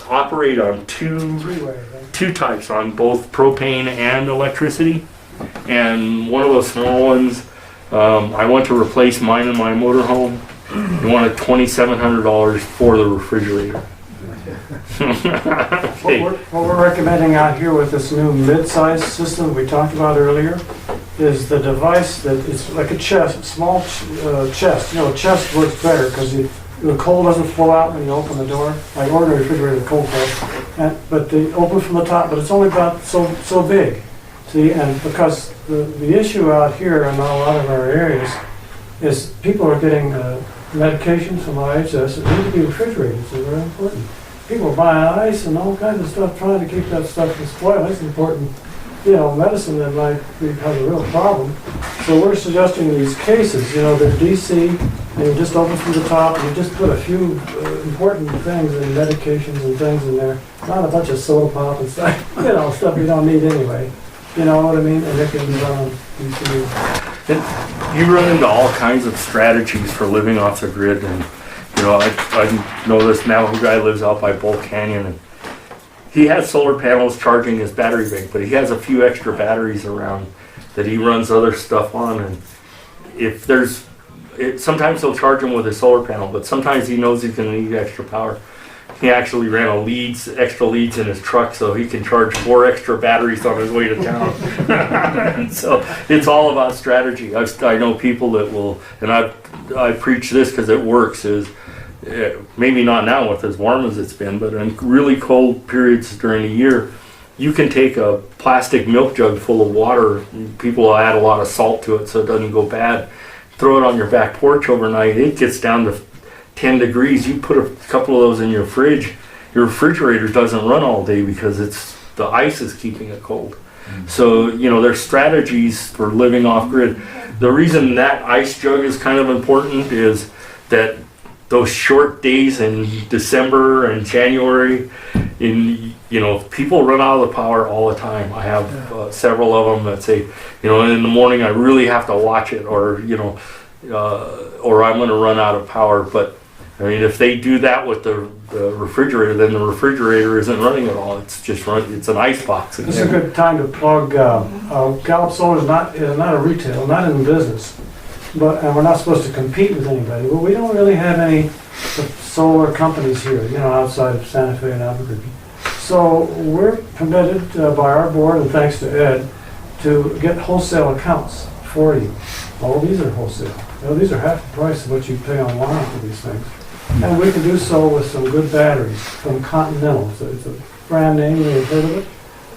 operate on two types, on both propane and electricity. And one of those small ones, I went to replace mine in my motorhome. They wanted $2,700 for the refrigerator. What we're recommending out here with this new mid-size system we talked about earlier is the device that is like a chest, small chest. A chest works better because the cold doesn't flow out when you open the door, like ordinary refrigerator, the cold flow. But they open from the top, but it's only about so big. See, and because the issue out here in a lot of our areas is people are getting medications from IHS that need to be refrigerated, so they're important. People are buying ice and all kinds of stuff, trying to keep that stuff from spoiling. It's important, medicine that might have a real problem. So we're suggesting these cases, they're DC, and you just open from the top, and you just put a few important things and medications and things in there, not a bunch of soda pop and stuff, stuff you don't need anyway. You know what I mean? And it can be run on DC. You run into all kinds of strategies for living off the grid, and I know this now. A guy lives out by Bull Canyon, and he has solar panels charging his battery bank, but he has a few extra batteries around that he runs other stuff on. And if sometimes he'll charge them with his solar panel, but sometimes he knows he's going to need extra power. He actually ran extra leads in his truck so he can charge 4 extra batteries on his way to town. So it's all about strategy. I know people that will, and I preach this because it works, is maybe not now with as warm as it's been, but in really cold periods during the year, you can take a plastic milk jug full of water. People will add a lot of salt to it so it doesn't go bad. Throw it on your back porch overnight. It gets down to 10 degrees. You put a couple of those in your fridge, your refrigerator doesn't run all day because the ice is keeping it cold. So there's strategies for living off grid. the reason that ice jug is kind of important is that those short days in December and January, people run out of the power all the time. I have several of them that say, in the morning I really have to watch it, or or I'm going to run out of power. But I mean, if they do that with the refrigerator, then the refrigerator isn't running at all. It's just it's an ice box. This is a good time to plug. Gallup Solar is not a retail, not in business, and we're not supposed to compete with anybody. But we don't really have any solar companies here, outside of Santa Fe and Albuquerque. So we're permitted by our board, and thanks to Ed, to get wholesale accounts for you. All these are wholesale. These are half the price of what you pay online for these things. And we can do so with some good batteries from Continental. So it's a brand name, you may have heard of it.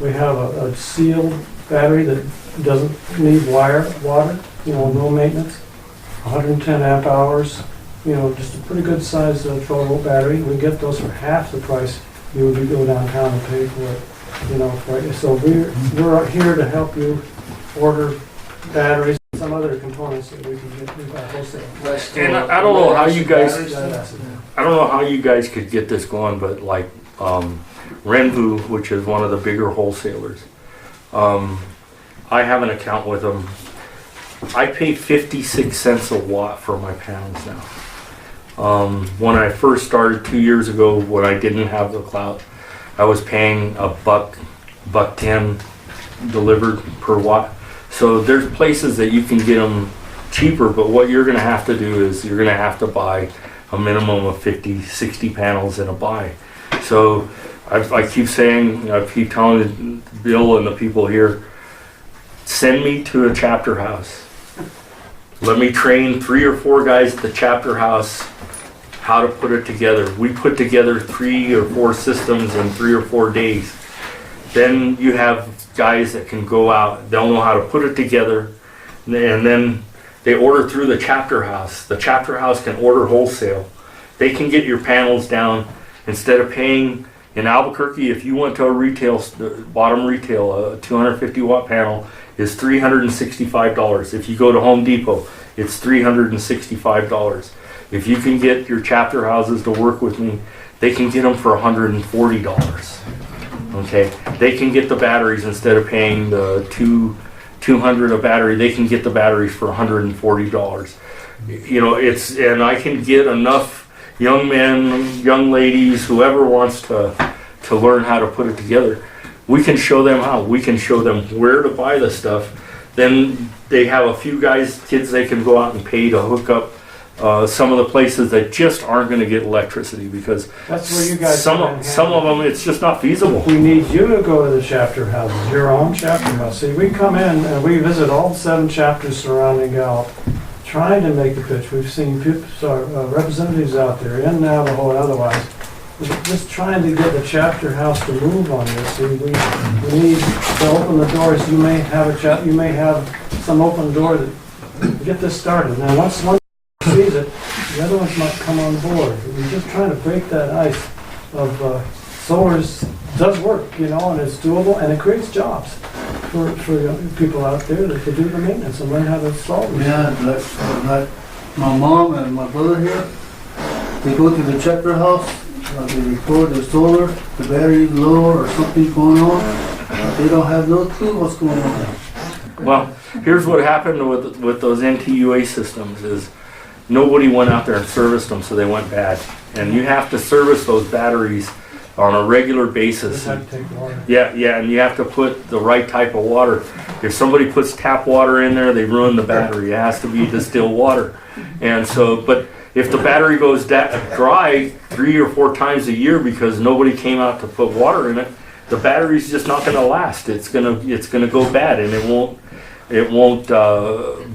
We have a sealed battery that doesn't need water, no maintenance. 110 amp hours, just a pretty good size 12-volt battery. We get those for half the price you would go downtown and pay for it, So we're here to help you order batteries and some other components that we can get wholesale. And I don't know how you guys, could get this going, but like Renvu, which is one of the bigger wholesalers, I have an account with them. I pay 56 cents a watt for my panels now. When I first started 2 years ago, when I didn't have the cloud, I was paying $1.10 delivered per watt. So there's places that you can get them cheaper, but what you're going to have to do is you're going to have to buy a minimum of 50, 60 panels in a buy. So I keep saying, I keep telling Bill and the people here, send me to a chapter house. Let me train 3 or 4 guys at the chapter house how to put it together. We put together 3 or 4 systems in 3 or 4 days. Then you have guys that can go out, they'll know how to put it together, and then they order through the chapter house. The chapter house can order wholesale. They can get your panels down. Instead of paying in Albuquerque, if you went to a bottom retail, a 250 watt panel is $365. If you go to Home Depot, it's $365. If you can get your chapter houses to work with me, they can get them for $140. Okay, they can get the batteries instead of paying the $200 a battery. They can get the batteries for $140. And I can get enough young men, young ladies, whoever wants to learn how to put it together. We can show them how. We can show them where to buy the stuff. Then they have a few kids they can go out and pay to hook up some of the places that just aren't going to get electricity, because that's where you guys some of them it's just not feasible. We need you to go to the chapter houses, your own chapter house. See, we come in and we visit all 7 chapters surrounding Gallup, trying to make the pitch. We've seen representatives out there in Navajo and otherwise, just trying to get the chapter house to move on this. See, we need to open the doors. You may have some open door that get this started. Now, once one sees it, the other ones might come on board. We're just trying to break that ice of solar's does work, and it's doable, and it creates jobs for people out there that can do the maintenance and learn how to solve it. Yeah, like my mom and my brother here, they go to the chapter house, they record the solar, the battery is low or something's going on. They don't have no clue what's going on. Well, here's what happened with those NTUA systems is nobody went out there and serviced them, so they went bad. And you have to service those batteries on a regular basis. Have to take water. Yeah, and you have to put the right type of water. If somebody puts tap water in there, they ruin the battery. It has to be distilled water. And so, but if the battery goes dry 3 or 4 times a year because nobody came out to put water in it, the battery's just not going to last. It's gonna go bad, and it won't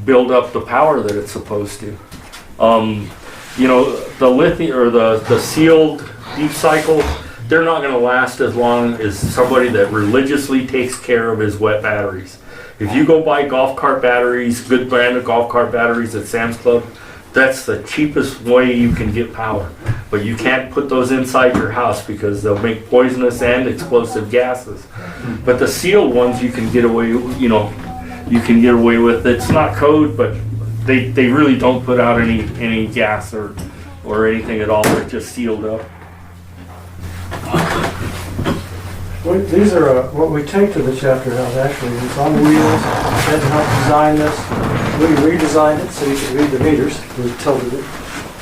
build up the power that it's supposed to. The lithium or the sealed deep cycle, they're not going to last as long as somebody that religiously takes care of his wet batteries. If you go buy golf cart batteries, good brand of golf cart batteries at Sam's Club, that's the cheapest way you can get power. But you can't put those inside your house because they'll make poisonous and explosive gases. But the sealed ones you can get away, you can get away with. It's not code, but they really don't put out any gas or anything at all. They're just sealed up. Well, these are what we take to the chapter house, actually. It's on wheels. Ed helped design this. We redesigned it so you could read the meters. We tilted it.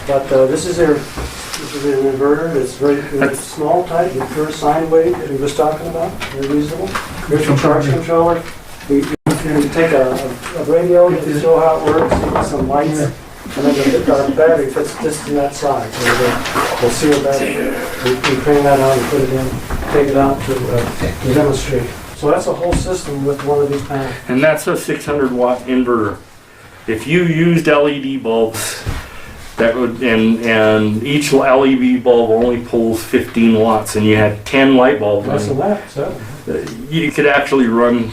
But this is an inverter. It's very small, tight, the first sine wave that he was talking about. Very reasonable. Here's your charge controller. We can take a radio to show how it works. You get some lights. And then our battery fits just in that size. So we'll see what battery. We bring that out and put it in, take it out to demonstrate. So that's a whole system with one of these panels. And that's a 600 watt inverter. If you used LED bulbs, that would and each LED bulb only pulls 15 watts, and you had 10 light bulbs. Less than that, so. You could actually run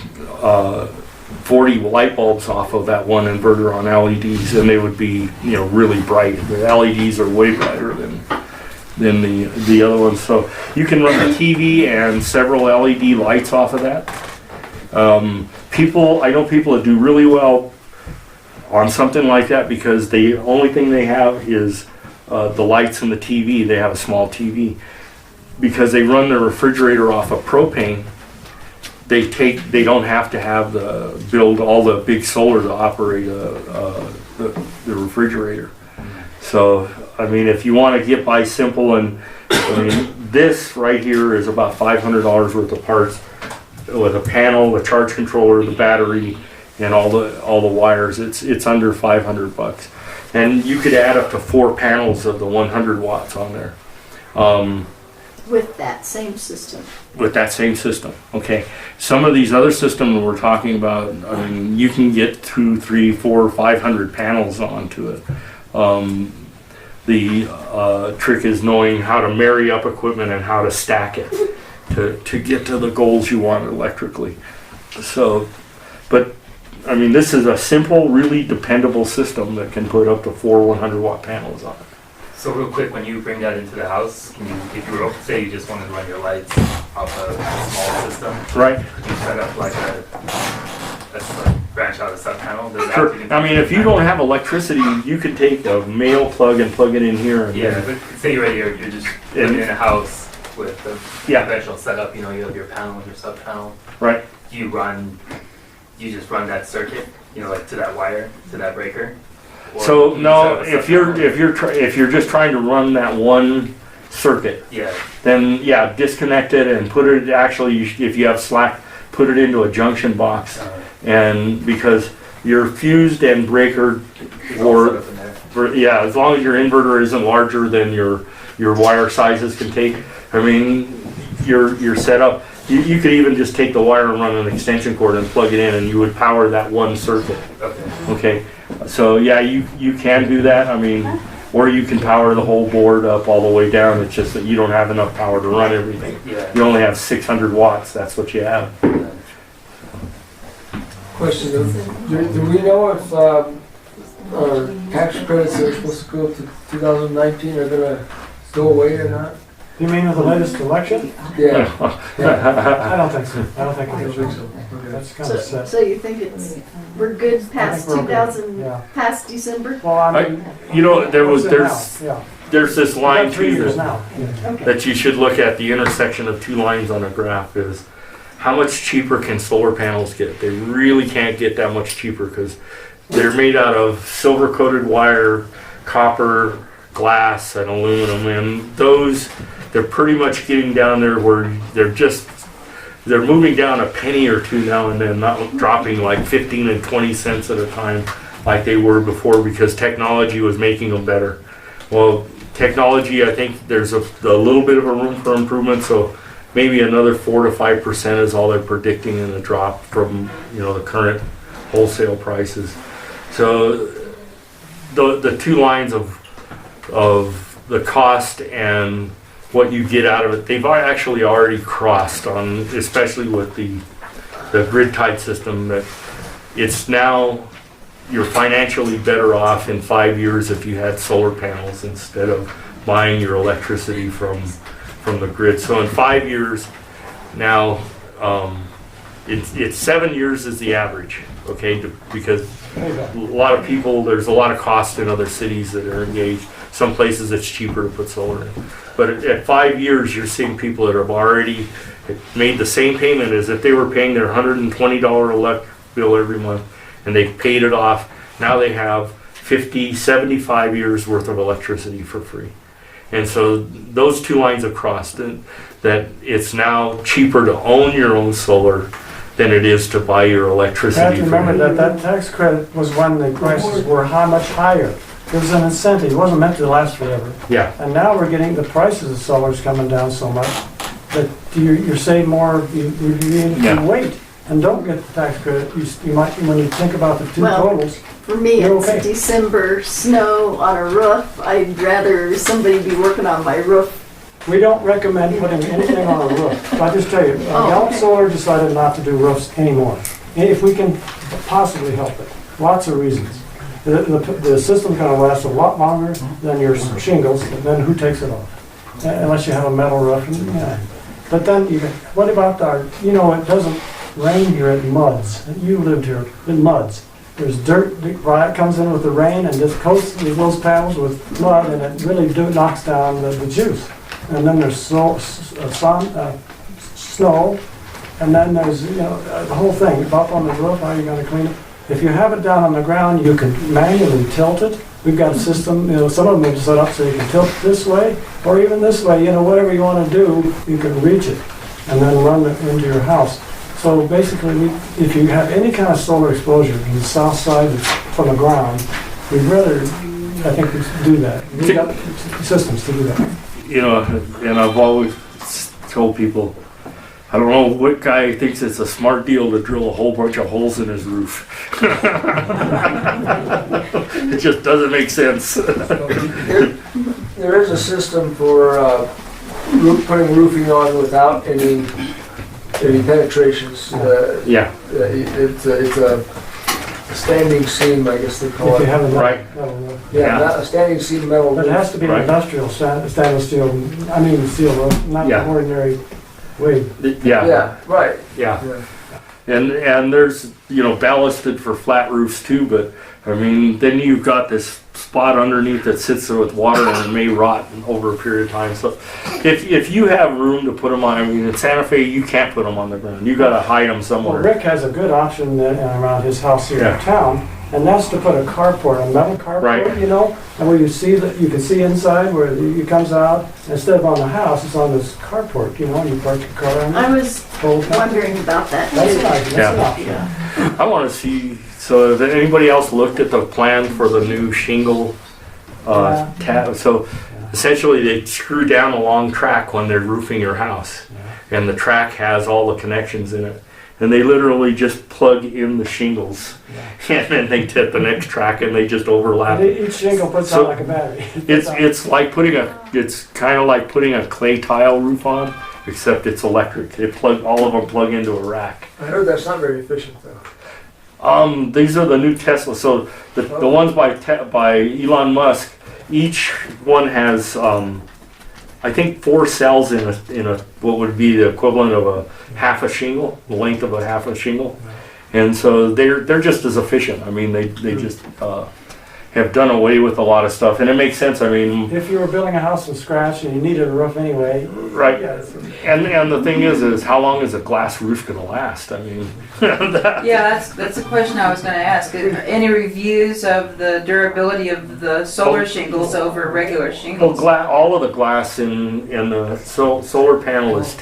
40 light bulbs off of that one inverter on LEDs, and they would be, really bright. The LEDs are way brighter than the other ones. So you can run a TV and several LED lights off of that. I know people that do really well on something like that because the only thing they have is the lights and the TV. They have a small TV because they run their refrigerator off of propane. They don't have to have build all the big solar to operate the refrigerator. So, I mean, if you want to get by simple, and this right here is about $500 worth of parts with a panel, the charge controller, the battery, and all the wires. It's under $500, and you could add up to 4 panels of the 100 watts on there. With that same system. With that same system, okay. Some of these other systems we're talking about, you can get 2, 3, 4, 500 panels onto it. The trick is knowing how to marry up equipment and how to stack it to get to the goals you want electrically. So, but this is a simple, really dependable system that can put up to 4 100 watt panels on it. So real quick, when you bring that into the house, if you were, say you just wanted to run your lights off a small system, right? You set up like a branch out a sub panel. Sure. If you don't have electricity, you could take a male plug and plug it in here. And yeah, but say you're just living in a house with the conventional setup. You have your panel and your sub panel. Right. You just run that circuit. Like to that wire, to that breaker. So no, if you're just trying to run that one circuit, then disconnect it and put it. Actually, if you have slack, put it into a junction box, and because your fused and breaker, as long as your inverter isn't larger than your wire sizes can take. Your setup. You could even just take the wire and run an extension cord and plug it in, and you would power that one circuit. Okay. So you can do that. Or you can power the whole board up all the way down. It's just that you don't have enough power to run everything. Yeah. You only have 600 watts. That's what you have. Question, do we know if our tax credits that are supposed to go up to 2019 are gonna go away or not? You mean with the latest election? Yeah. I don't think so. I don't think so. That's kind of set. So you think we're good past I think we're good. 2000, past December? Well, there's this line too now. that you should look at. The intersection of 2 lines on a graph is how much cheaper can solar panels get? They really can't get that much cheaper because they're made out of silver coated wire, copper, glass, and aluminum, and they're pretty much getting down there where they're moving down a penny or two now and then, not dropping like 15 and 20 cents at a time like they were before because technology was making them better. Well, technology, I think there's a little bit of a room for improvement, so maybe another 4 to 5% is all they're predicting in a drop from the current wholesale prices. So the 2 lines of the cost and what you get out of it, they've actually already crossed on, especially with the grid tied system, that it's now you're financially better off in 5 years if you had solar panels instead of buying your electricity from the grid. So in 5 years now, it's 7 years is the average, okay? Because There you go. a lot of people, there's a lot of cost in other cities that are engaged. Some places it's cheaper to put solar in. But at 5 years, you're seeing people that have already made the same payment as if they were paying their $120 electric bill every month, and they've paid it off. Now they have 50, 75 years worth of electricity for free. And so those two lines have crossed, and that it's now cheaper to own your own solar than it is to buy your You have electricity. to from remember it. that tax credit was when the prices were how much higher. It was an incentive, it wasn't meant to last forever. Yeah, And now we're getting, the prices of solar's coming down so much that you're saving more, you Yeah. wait and don't get the tax credit. You might, when you think about the two Well, totals, For me, You're it's okay. December snow on a roof. I'd rather somebody be working on my roof. we don't recommend putting anything on a roof. I'll just tell you, Oh, Gallup okay. Solar decided not to do roofs anymore. If we can possibly help it, lots of reasons. The system's gonna last a lot longer than your shingles, and then who takes it off? Unless you have a metal roof, and, yeah. But then, what about our, it doesn't rain here, it muds. You lived here, it muds. There's dirt that comes in with the rain and just coats those panels with mud, and it really knocks down the juice. And then there's snow, and then there's, the whole thing, up on the roof, how are you gonna clean it? If you have it down on the ground, you can manually tilt it. We've got a system, some of them are set up so you can tilt it this way, or even this way, whatever you wanna do, you can reach it, and then run it into your house. So basically, if you have any kind of solar exposure in the south side from the ground, we'd rather, I think, we should do that. We've got systems to do that. And I've always told people, I don't know what guy thinks it's a smart deal to drill a whole bunch of holes in his roof. It just doesn't make sense. There is a system for putting roofing on without any penetrations. Yeah, It's a standing seam, I guess they call If you it. have a Right. metal roof. Yeah, not a standing seam metal But it roof. has to be an Right. industrial stainless steel, steel roof, not Yeah. an ordinary wood. yeah, Yeah, right. yeah. Yeah. And there's, ballasted for flat roofs too, but then you've got this spot underneath that sits there with water and it may rot over a period of time. So if you have room to put them on, in Santa Fe, you can't put them on the ground. You gotta hide them Well, somewhere. Rick has a good option around his house here Yeah. in town, and that's to put a carport, a metal carport, Right. and where you can see inside where it comes out. Instead of on the house, it's on this carport, and you park your car in I it. was Fold it. wondering about that That's too. an option, that's an Yeah. option. I wanna see, so has anybody else looked at the plan for the new shingle tab? So essentially they screw down a long track when they're roofing your house. And the track has all the connections in it. And they literally just plug in the shingles. And then they tip the next track and they just overlap it. Each shingle puts So- out like a battery. It's kind of like putting a clay tile roof on, except it's electric. All of them plug into a rack. I heard that's not very efficient though. These are the new Tesla. So the ones by Elon Musk, each one has I think 4 cells in a what would be the equivalent of a half a shingle, the length of a half a shingle, and so they're just as efficient. They just have done away with a lot of stuff, and it makes sense. If you were building a house from scratch and you needed a roof anyway, Right. yeah, And the thing is how long is a glass roof going to last? Yeah, that's a question I was gonna ask. Any reviews of the durability of the solar shingles over regular Well, shingles? all of the glass in the solar panel is,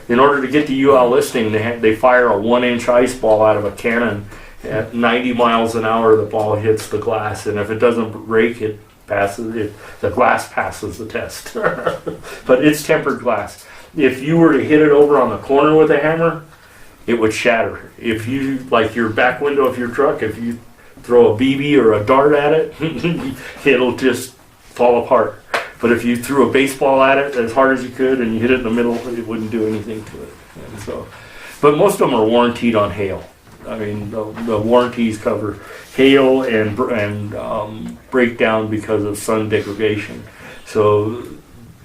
in order to get the UL listing, they fire a 1-inch ice ball out of a cannon at 90 miles an hour. The ball hits the glass, and if it doesn't break, the glass passes the test. But it's tempered glass. If you were to hit it over on the corner with a hammer, it would shatter. If you, like your back window of your truck, if you throw a BB or a dart at it, it'll just fall apart. But if you threw a baseball at it as hard as you could and you hit it in the middle, it wouldn't do anything to it. And so, but most of them are warranted on hail. The warranties cover hail and breakdown because of sun degradation. So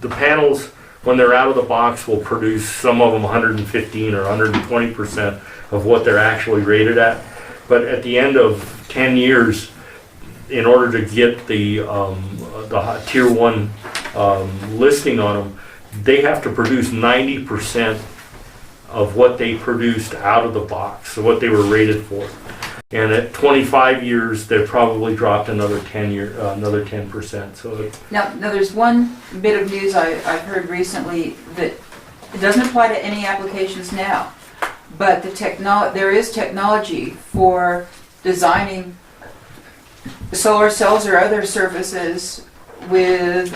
the panels, when they're out of the box, will produce some of them 115 or 120% of what they're actually rated at. But at the end of 10 years, in order to get the tier 1 listing on them, they have to produce 90% of what they produced out of the box, so what they were rated for. And at 25 years, they've probably dropped another 10%. So Now there's one bit of news I've heard recently that it doesn't apply to any applications now, but there is technology for designing solar cells or other surfaces with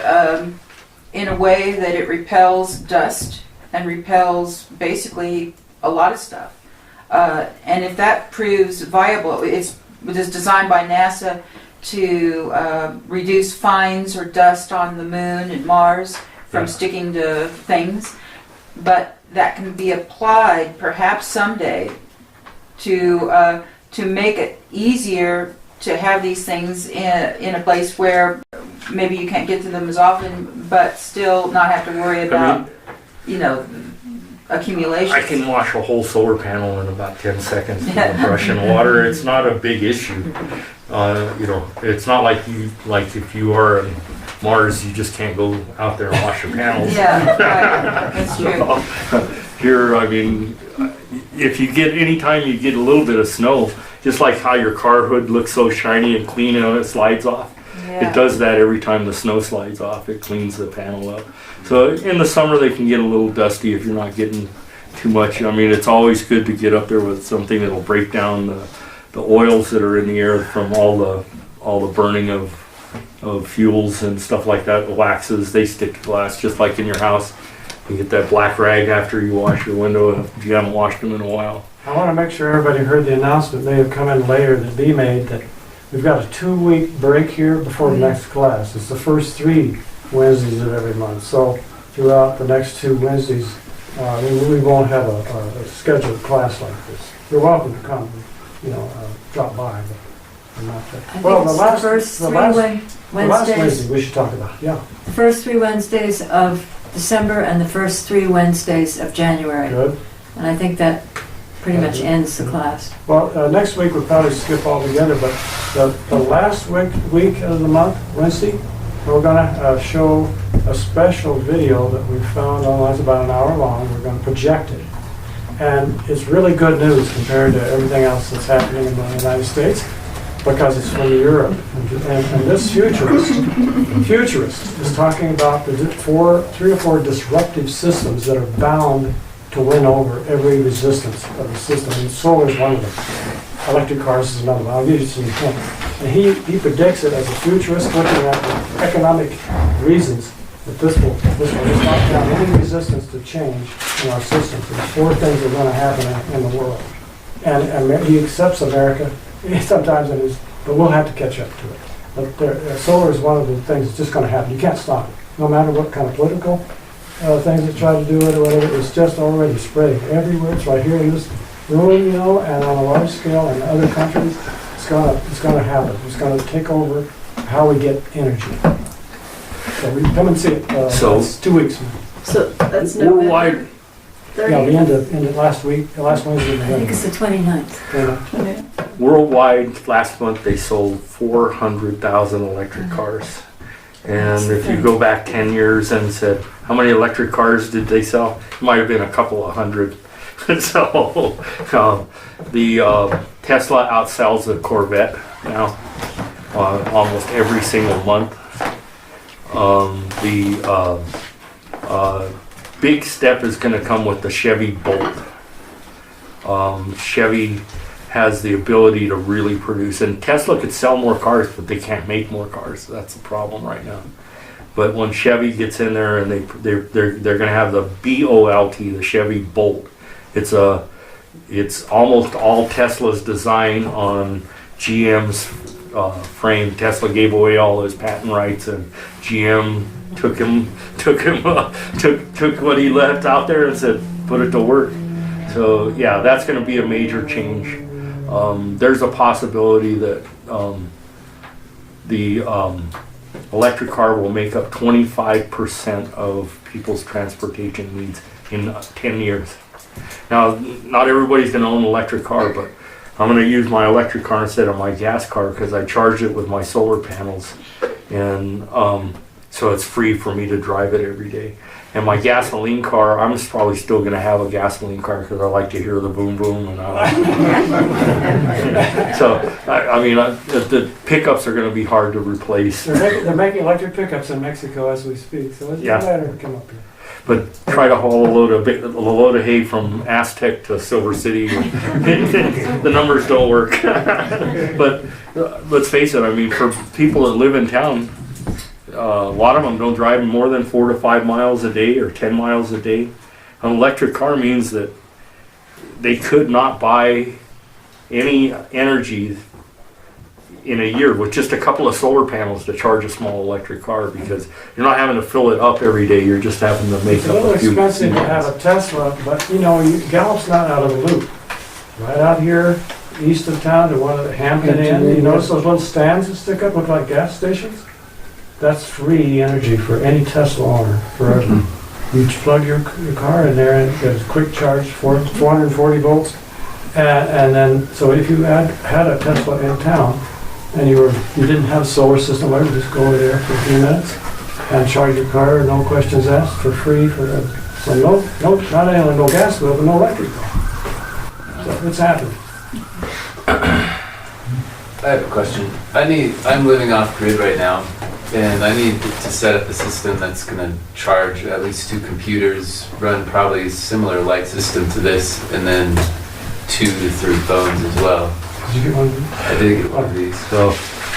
in a way that it repels dust and repels basically a lot of stuff. And if that proves viable, it was designed by NASA to reduce fines or dust on the moon and Mars from sticking to things. But that can be applied perhaps someday to make it easier to have these things in a place where maybe you can't get to them as often, but still not have to worry about, accumulation. I can wash a whole solar panel in about 10 seconds with a brush and water. It's not a big issue. It's not like if you are on Mars, you just can't go out there and wash your panels. Yeah, right. That's true. Here, anytime you get a little bit of snow, just like how your car hood looks so shiny and clean and it slides off, it does that every time the snow slides off. It cleans the panel up. So in the summer they can get a little dusty if you're not getting too much. It's always good to get up there with something that'll break down the oils that are in the air from all the burning of fuels and stuff like that. The waxes, they stick to glass just like in your house. You get that black rag after you wash your window if you haven't washed them in a while. I want to make sure everybody heard the announcement, may have come in later, that B made, that we've got a 2-week break here before the next class. It's the first 3 Wednesdays of every month. So throughout the next 2 Wednesdays, we won't have a scheduled class like this. You're welcome to come, drop by. But not that. I think it's the last Wednesday we should talk about. Yeah. The first 3 Wednesdays of December and the first 3 Wednesdays of January. Good. And I think that pretty much ends the class. Well, next week we'll probably skip altogether, but the last week of the month, Wednesday, we're going to show a special video that we found online. It's about an hour long. We're going to project it. And it's really good news compared to everything else that's happening in the United States, because it's from Europe. And this futurist is talking about the 3 or 4 disruptive systems that are bound to win over every resistance of the system. And solar is one of them. Electric cars is another one. I'll give you some hints. And he predicts it as a futurist, looking at the economic reasons that this will just knock down any resistance to change in our systems. There's 4 things that are going to happen in the world. And he accepts America sometimes it is, but we'll have to catch up to it. But solar is one of the things that's just going to happen. You can't stop it. No matter what kind of political things that try to do it or whatever, it's just already spreading everywhere. It's right here in this room, and on a large scale in other countries. It's going to happen. It's going to take over how we get energy. So we come and see it. It's 2 weeks. So that's Worldwide, Yeah, we ended last week, last Wednesday. I think it's the 29th. worldwide, last month they sold 400,000 electric cars. And if you go back 10 years and said, how many electric cars did they sell? It might have been a couple of hundred. So the Tesla outsells the Corvette now almost every single month. The big step is going to come with the Chevy Bolt. Chevy has the ability to really produce, and Tesla could sell more cars, but they can't make more cars. That's the problem right now. But when Chevy gets in there, and they're going to have the BOLT, the Chevy Bolt. It's almost all Tesla's design on GM's frame. Tesla gave away all his patent rights, and GM took what he left out there and said, put it to work. So yeah, that's going to be a major change. There's a possibility that the electric car will make up 25% of people's transportation needs in 10 years. Now, not everybody's gonna own an electric car, but I'm gonna use my electric car instead of my gas car because I charge it with my solar panels. And so it's free for me to drive it every day. And my gasoline car, I'm probably still gonna have a gasoline car because I like to hear the boom boom. And so, the pickups are gonna be hard to replace. They're making electric pickups in Mexico as we speak, so it's better to come up here. But try to haul a load of hay from Aztec to Silver City. The numbers don't work. But let's face it, I mean, for people that live in town, a lot of them don't drive more than 4 to 5 miles a day or 10 miles a day. An electric car means that they could not buy any energy in a year with just a couple of solar panels to charge a small electric car, because you're not having to fill it up every day, you're just having to make It's a up little a few. expensive to have a Tesla, but you know, Gallup's not out of the loop. Right out here, east of town to one of the Hampton Inn, you notice those little stands that stick up, look like gas stations? That's free energy for any Tesla owner forever. You plug your car in there and it's a quick charge, 440 volts. And then, so if you had a Tesla in town, and you didn't have a solar system, whatever, just go over there for a few minutes and charge your car, no questions asked, for free. So not only no gas bill, but no electric bill. So it's happening. I have a question. I'm living off grid right now, and I need to set up a system that's gonna charge at least 2 computers, run probably a similar light system to this, and then 2 to 3 phones as well. Did you get one? I did get one of these. So,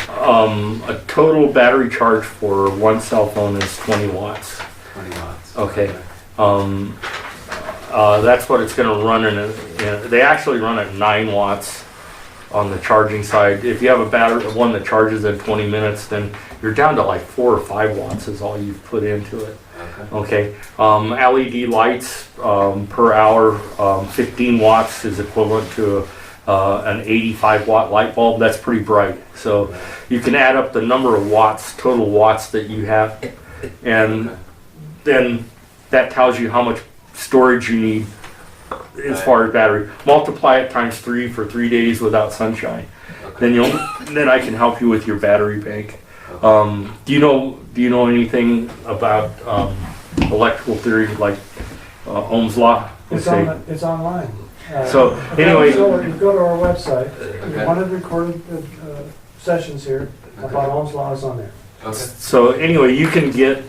a total battery charge for one cell phone is 20 watts. 20 watts. Okay. That's what it's gonna run they actually run at 9 watts on the charging side. If you have a battery, one that charges in 20 minutes, then you're down to like 4 or 5 watts is all you've put into it. Okay. LED lights per hour, 15 watts is equivalent to an 85 watt light bulb. That's pretty bright. So you can add up the number of watts, total watts that you have, and then that tells you how much storage you need as far as battery. Multiply it times 3 for 3 days without sunshine. Then I can help you with your battery bank. Do you know anything about electrical theory, like Ohm's law? It's online. So anyway, You go to our website. One of the recorded sessions here about Ohm's law is on there. So anyway, you can get,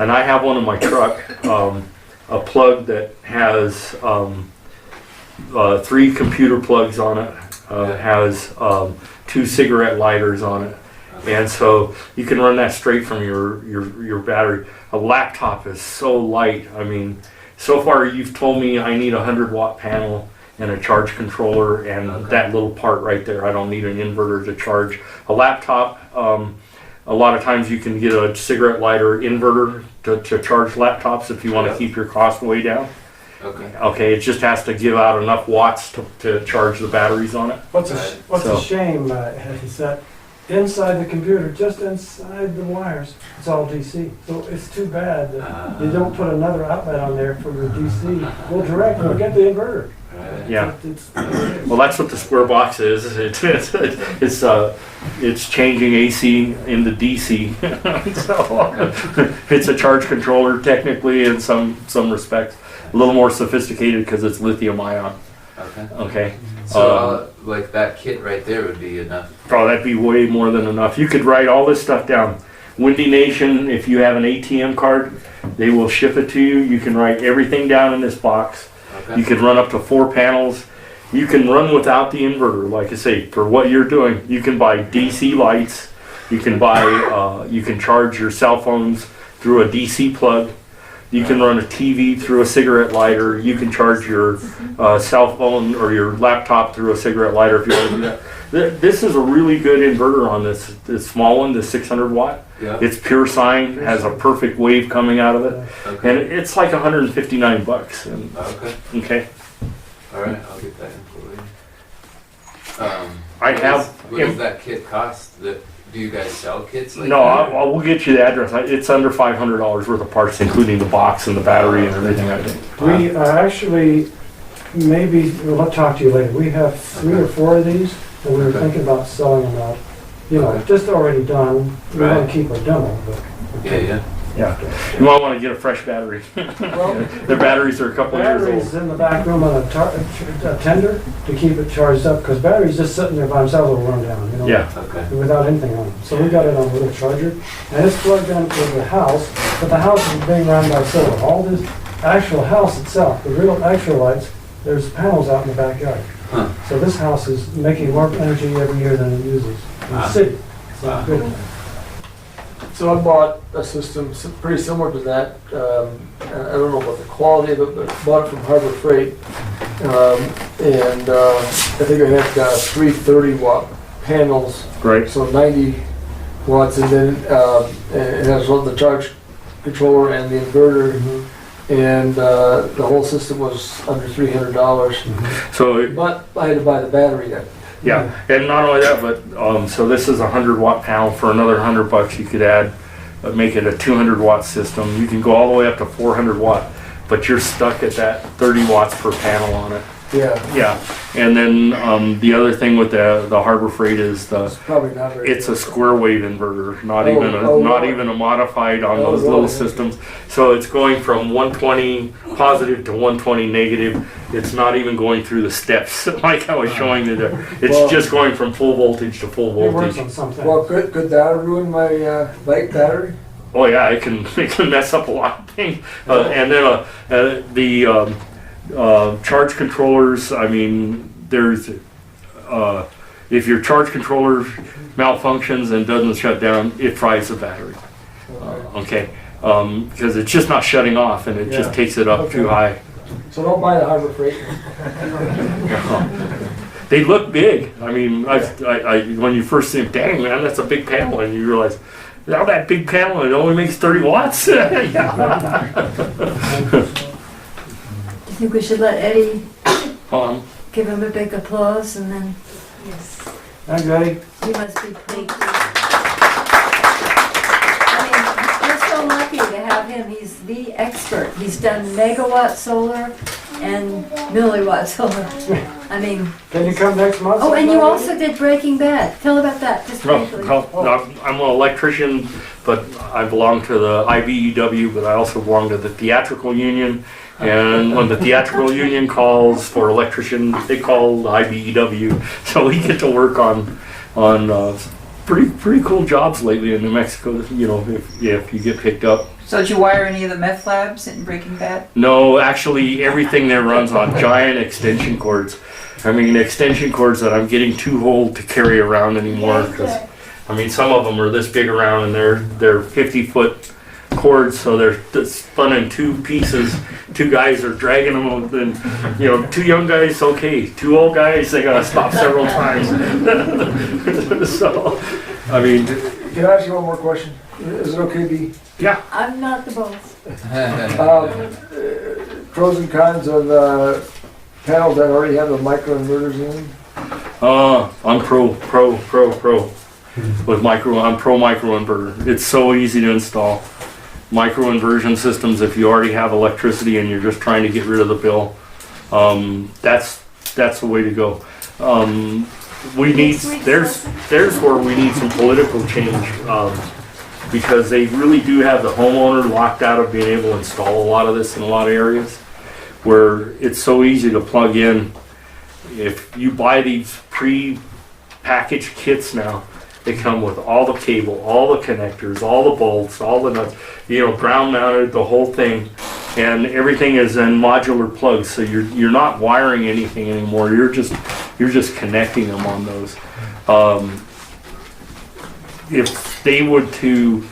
and I have one in my truck, a plug that has 3 computer plugs on it, has 2 cigarette lighters on it, and so you can run that straight from your battery. A laptop is so light. I mean, so far you've told me I need a 100 watt panel and a charge controller and that little part right there. I don't need an inverter to charge a laptop. A lot of times you can get a cigarette lighter inverter to charge laptops if you want to keep your cost way down. Okay, it just has to give out enough watts to charge the batteries on it. What's a shame is that inside the computer, just inside the wires, it's all DC. So it's too bad that you don't put another outlet on there for your DC. Go direct, or get the inverter. Yeah. Well, that's what the square box is. It's changing AC into DC. So it's a charge controller technically in some respects. A little more sophisticated because it's lithium ion. Okay. So like that kit right there would be enough. Oh, that'd be way more than enough. You could write all this stuff down. Windy Nation, if you have an ATM card, they will ship it to you. You can write everything down in this box. You can run up to 4 panels. You can run without the inverter. Like I say, for what you're doing, you can buy DC lights. You can buy, you can charge your cell phones through a DC plug. You can run a TV through a cigarette lighter. You can charge your cell phone or your laptop through a cigarette lighter if you want to do that. This is a really good inverter on this small one, the 600 watt. Yeah. It's pure sine, has a perfect wave coming out of it, and it's like $159. And, okay. All right, I'll get that info later. What does that kit cost? Do you guys sell kits like that? No, we'll get you the address. It's under $500 worth of parts, including the box and the battery and everything. I think. We actually maybe, we'll talk to you later. We have 3 or 4 of these, and we were thinking about selling them out. You know, just already done. We want Right. to keep our demo, but. Yeah. Yeah, you might want to get a fresh battery. Their batteries are a couple years Batteries old. in the back room on a tender to keep it charged up, because batteries just sitting there by themselves will run down, you know? Yeah, Okay. Without anything on them. So we got it on a little charger, and it's plugged into the house, but the house is being run by solar. All this actual house itself, the real actual lights, there's panels out in the backyard. Huh. So this house is making more energy every year than it uses in the city. So Wow. good. So I bought a system pretty similar to that. I don't know about the quality of it, but bought it from Harbor Freight. And I think I had 330 watt panels, great. so 90 watts, and then it has the charge controller and the inverter. And the whole system was under $300. So, But I had to buy the battery then. yeah, and not only that, but, so this is a 100-watt panel. For another $100 you could add, make it a 200-watt system. You can go all the way up to 400 watt, but you're stuck at that 30 watts per panel on it. Yeah, Yeah, and then the other thing with the Harbor Freight is it's probably not very. it's a square wave inverter, not Oh, even oh, not really? even a modified on Oh, those really? little systems. So it's going from 120 positive to 120 negative. It's not even going through the steps like I was showing you there. It's Well- just going from full voltage to full It works voltage. on something. Well, could that ruin my bike battery? Oh yeah, it can mess up a lot of things. And then the charge controllers. I mean, there's if your charge controller malfunctions and doesn't shut down, it fries the battery. Okay, because it's just not shutting off, and it just Yeah. takes it up too high. So don't buy the Harbor Freight. They look big. I mean, I when you first see them, dang man, that's a big panel, and you realize, now that big panel, it only makes 30 watts. Yeah. Do you think we should let Eddie give him a big applause and then Thanks, Eddie. he must be pleased. I mean, we're so lucky to have him. He's the expert. He's done megawatt solar and milliwatt solar. I mean, Can you come next month? oh, and you sometime, also did Breaking Bad. Tell about that, just briefly. I'm an electrician, but I belong to the IBEW, but I also belong to the theatrical union. And when the theatrical union calls for electrician, they call the IBEW. So we get to work on pretty cool jobs lately in New Mexico. You know, if you get picked up. So did you wire any of the meth labs in Breaking Bad? No, actually, everything there runs on giant extension cords. I mean, extension cords that I'm getting too old to carry around anymore. Because I mean, some of them are this big around, and they're 50-foot cords, so they're spun in 2 pieces. 2 guys are dragging them, and you know, 2 young guys, okay. 2 old guys, they gotta stop several times. So, I mean, Can I ask you one more question? Is it okay, B? yeah. I'm not the boss. Pros and cons of panels that already have the microinverters in them? I'm pro with micro. I'm pro microinverter. It's so easy to install. Microinversion systems, if you already have electricity and you're just trying to get rid of the bill, that's the way to go. We need there's where we need some political change, because they really do have the homeowner locked out of being able to install a lot of this in a lot of areas where it's so easy to plug in. If you buy these pre-packaged kits now, they come with all the cable, all the connectors, all the bolts, all the nuts, you know, ground mounted, the whole thing, and everything is in modular plugs. So you're not wiring anything anymore. You're just connecting them on those. If they would to,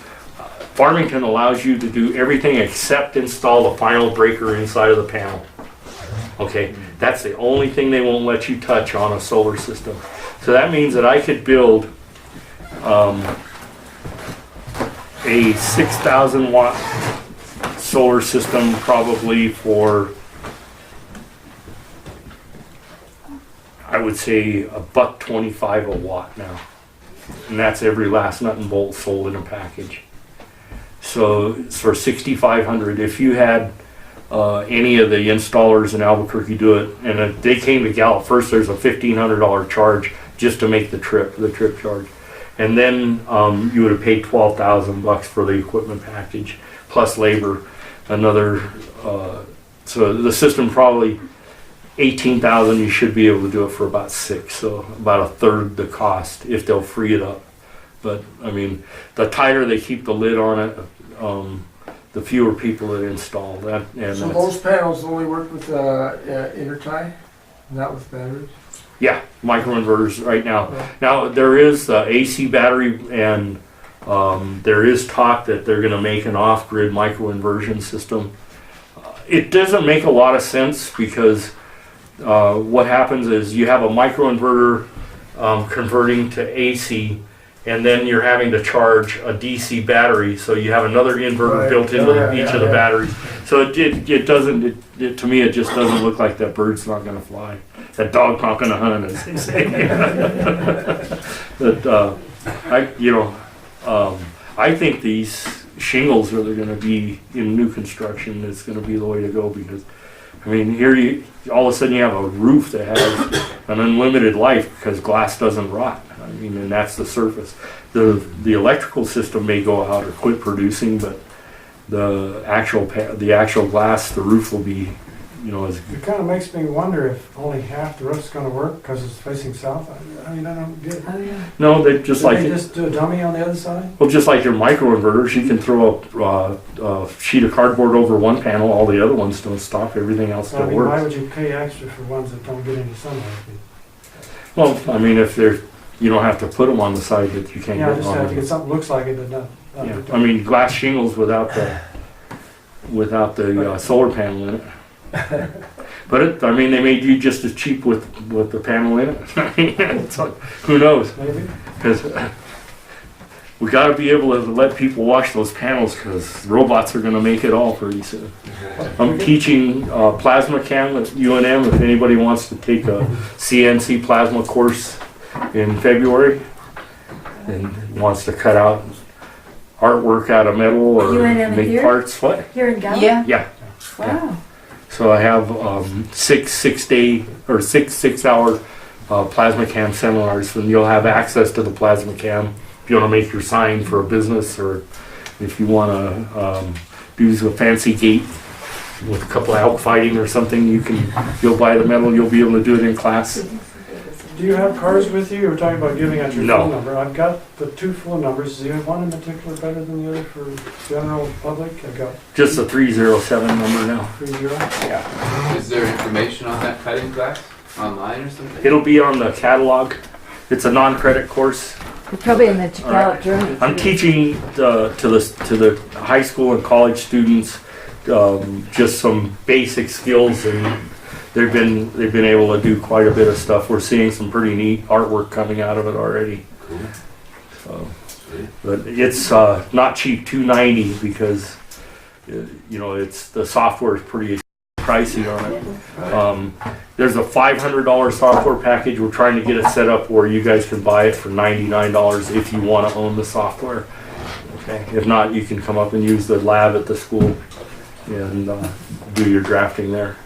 Farmington allows you to do everything except install the final breaker inside of the panel. Okay, that's the only thing they won't let you touch on a solar system. So that means that I could build a 6,000 watt solar system probably for, I would say, $1.25 a watt now. And that's every last nut and bolt sold in a package. So it's for $6,500. If you had any of the installers in Albuquerque do it. And if they came to Gallup first, there's a $1,500 charge just to make the trip charge. And then you would have paid $12,000 for the equipment package plus labor. Another, so the system probably $18,000. You should be able to do it for about $6,000, so about a third the cost if they'll free it up. But I mean, the tighter they keep the lid on it, the fewer people that install that. And So those panels only work with intertie, not with batteries? yeah, microinverters right now. Now there is the AC battery, and there is talk that they're going to make an off-grid microinversion system. It doesn't make a lot of sense because what happens is you have a microinverter converting to AC, and then you're having to charge a DC battery, so you have another inverter built into each of the batteries. So it doesn't, to me, it just doesn't look like that bird's not going to fly. That dog's not going to hunt, as they say. But I think these shingles are going to be in new construction. It's going to be the way to go because, I mean, here all of a sudden you have a roof that has an unlimited life because glass doesn't rot. I mean, and that's the surface. The electrical system may go out or quit producing, but the actual glass, the roof will be, It kind of makes me wonder if only half the roof's going to work because it's facing south. I mean, I don't get it. Oh, yeah. No, they just Did they just do a dummy on the other side? Well, just like your microinverters, you can throw a sheet of cardboard over one panel, all the other ones don't stop, everything else I still mean, why works. would you pay extra for ones that don't get any sunlight? Well, I mean, if you don't have to put them on the side that you can't Yeah, I get just on. have to get something that looks like it, but not. Yeah, I mean, glass shingles without the solar panel in it. But they made you just as cheap with the panel in it. I mean, it's like, who knows? Maybe. Because we got to be able to let people wash those panels because robots are going to make it all pretty soon. I'm teaching plasma cam at UNM if anybody wants to take a CNC plasma course in February and wants to cut out artwork out of metal or UNM make here? parts. What? Here in Gallup? Yeah. Yeah. Wow. So I have 6-hour plasma cam seminars, and you'll have access to the plasma cam if you want to make your sign for a business, or if you want to do a fancy gate with a couple of elk fighting or something. You'll buy the metal. You'll be able to do it in class. Do you have cards with you? You were talking about giving out your No. phone number. I've got the 2 phone numbers. Do you have one in particular better than the other for general public? I've got Just the 307 number now. 30. Yeah. Is there information on that cutting glass online or something? It'll be on the catalog. It's a non-credit course. It's probably in the All right. Gallup Journal. I'm teaching to the high school and college students just some basic skills, and they've been able to do quite a bit of stuff. We're seeing some pretty neat artwork coming out of it already. Cool. So, Sweet. but it's not cheap, $290 because it's the software is pretty pricey on it. There's a $500 software package. We're trying to get it set up where you guys can buy it for $99 if you want to own the software. Okay. If not, you can come up and use the lab at the school and do your drafting there.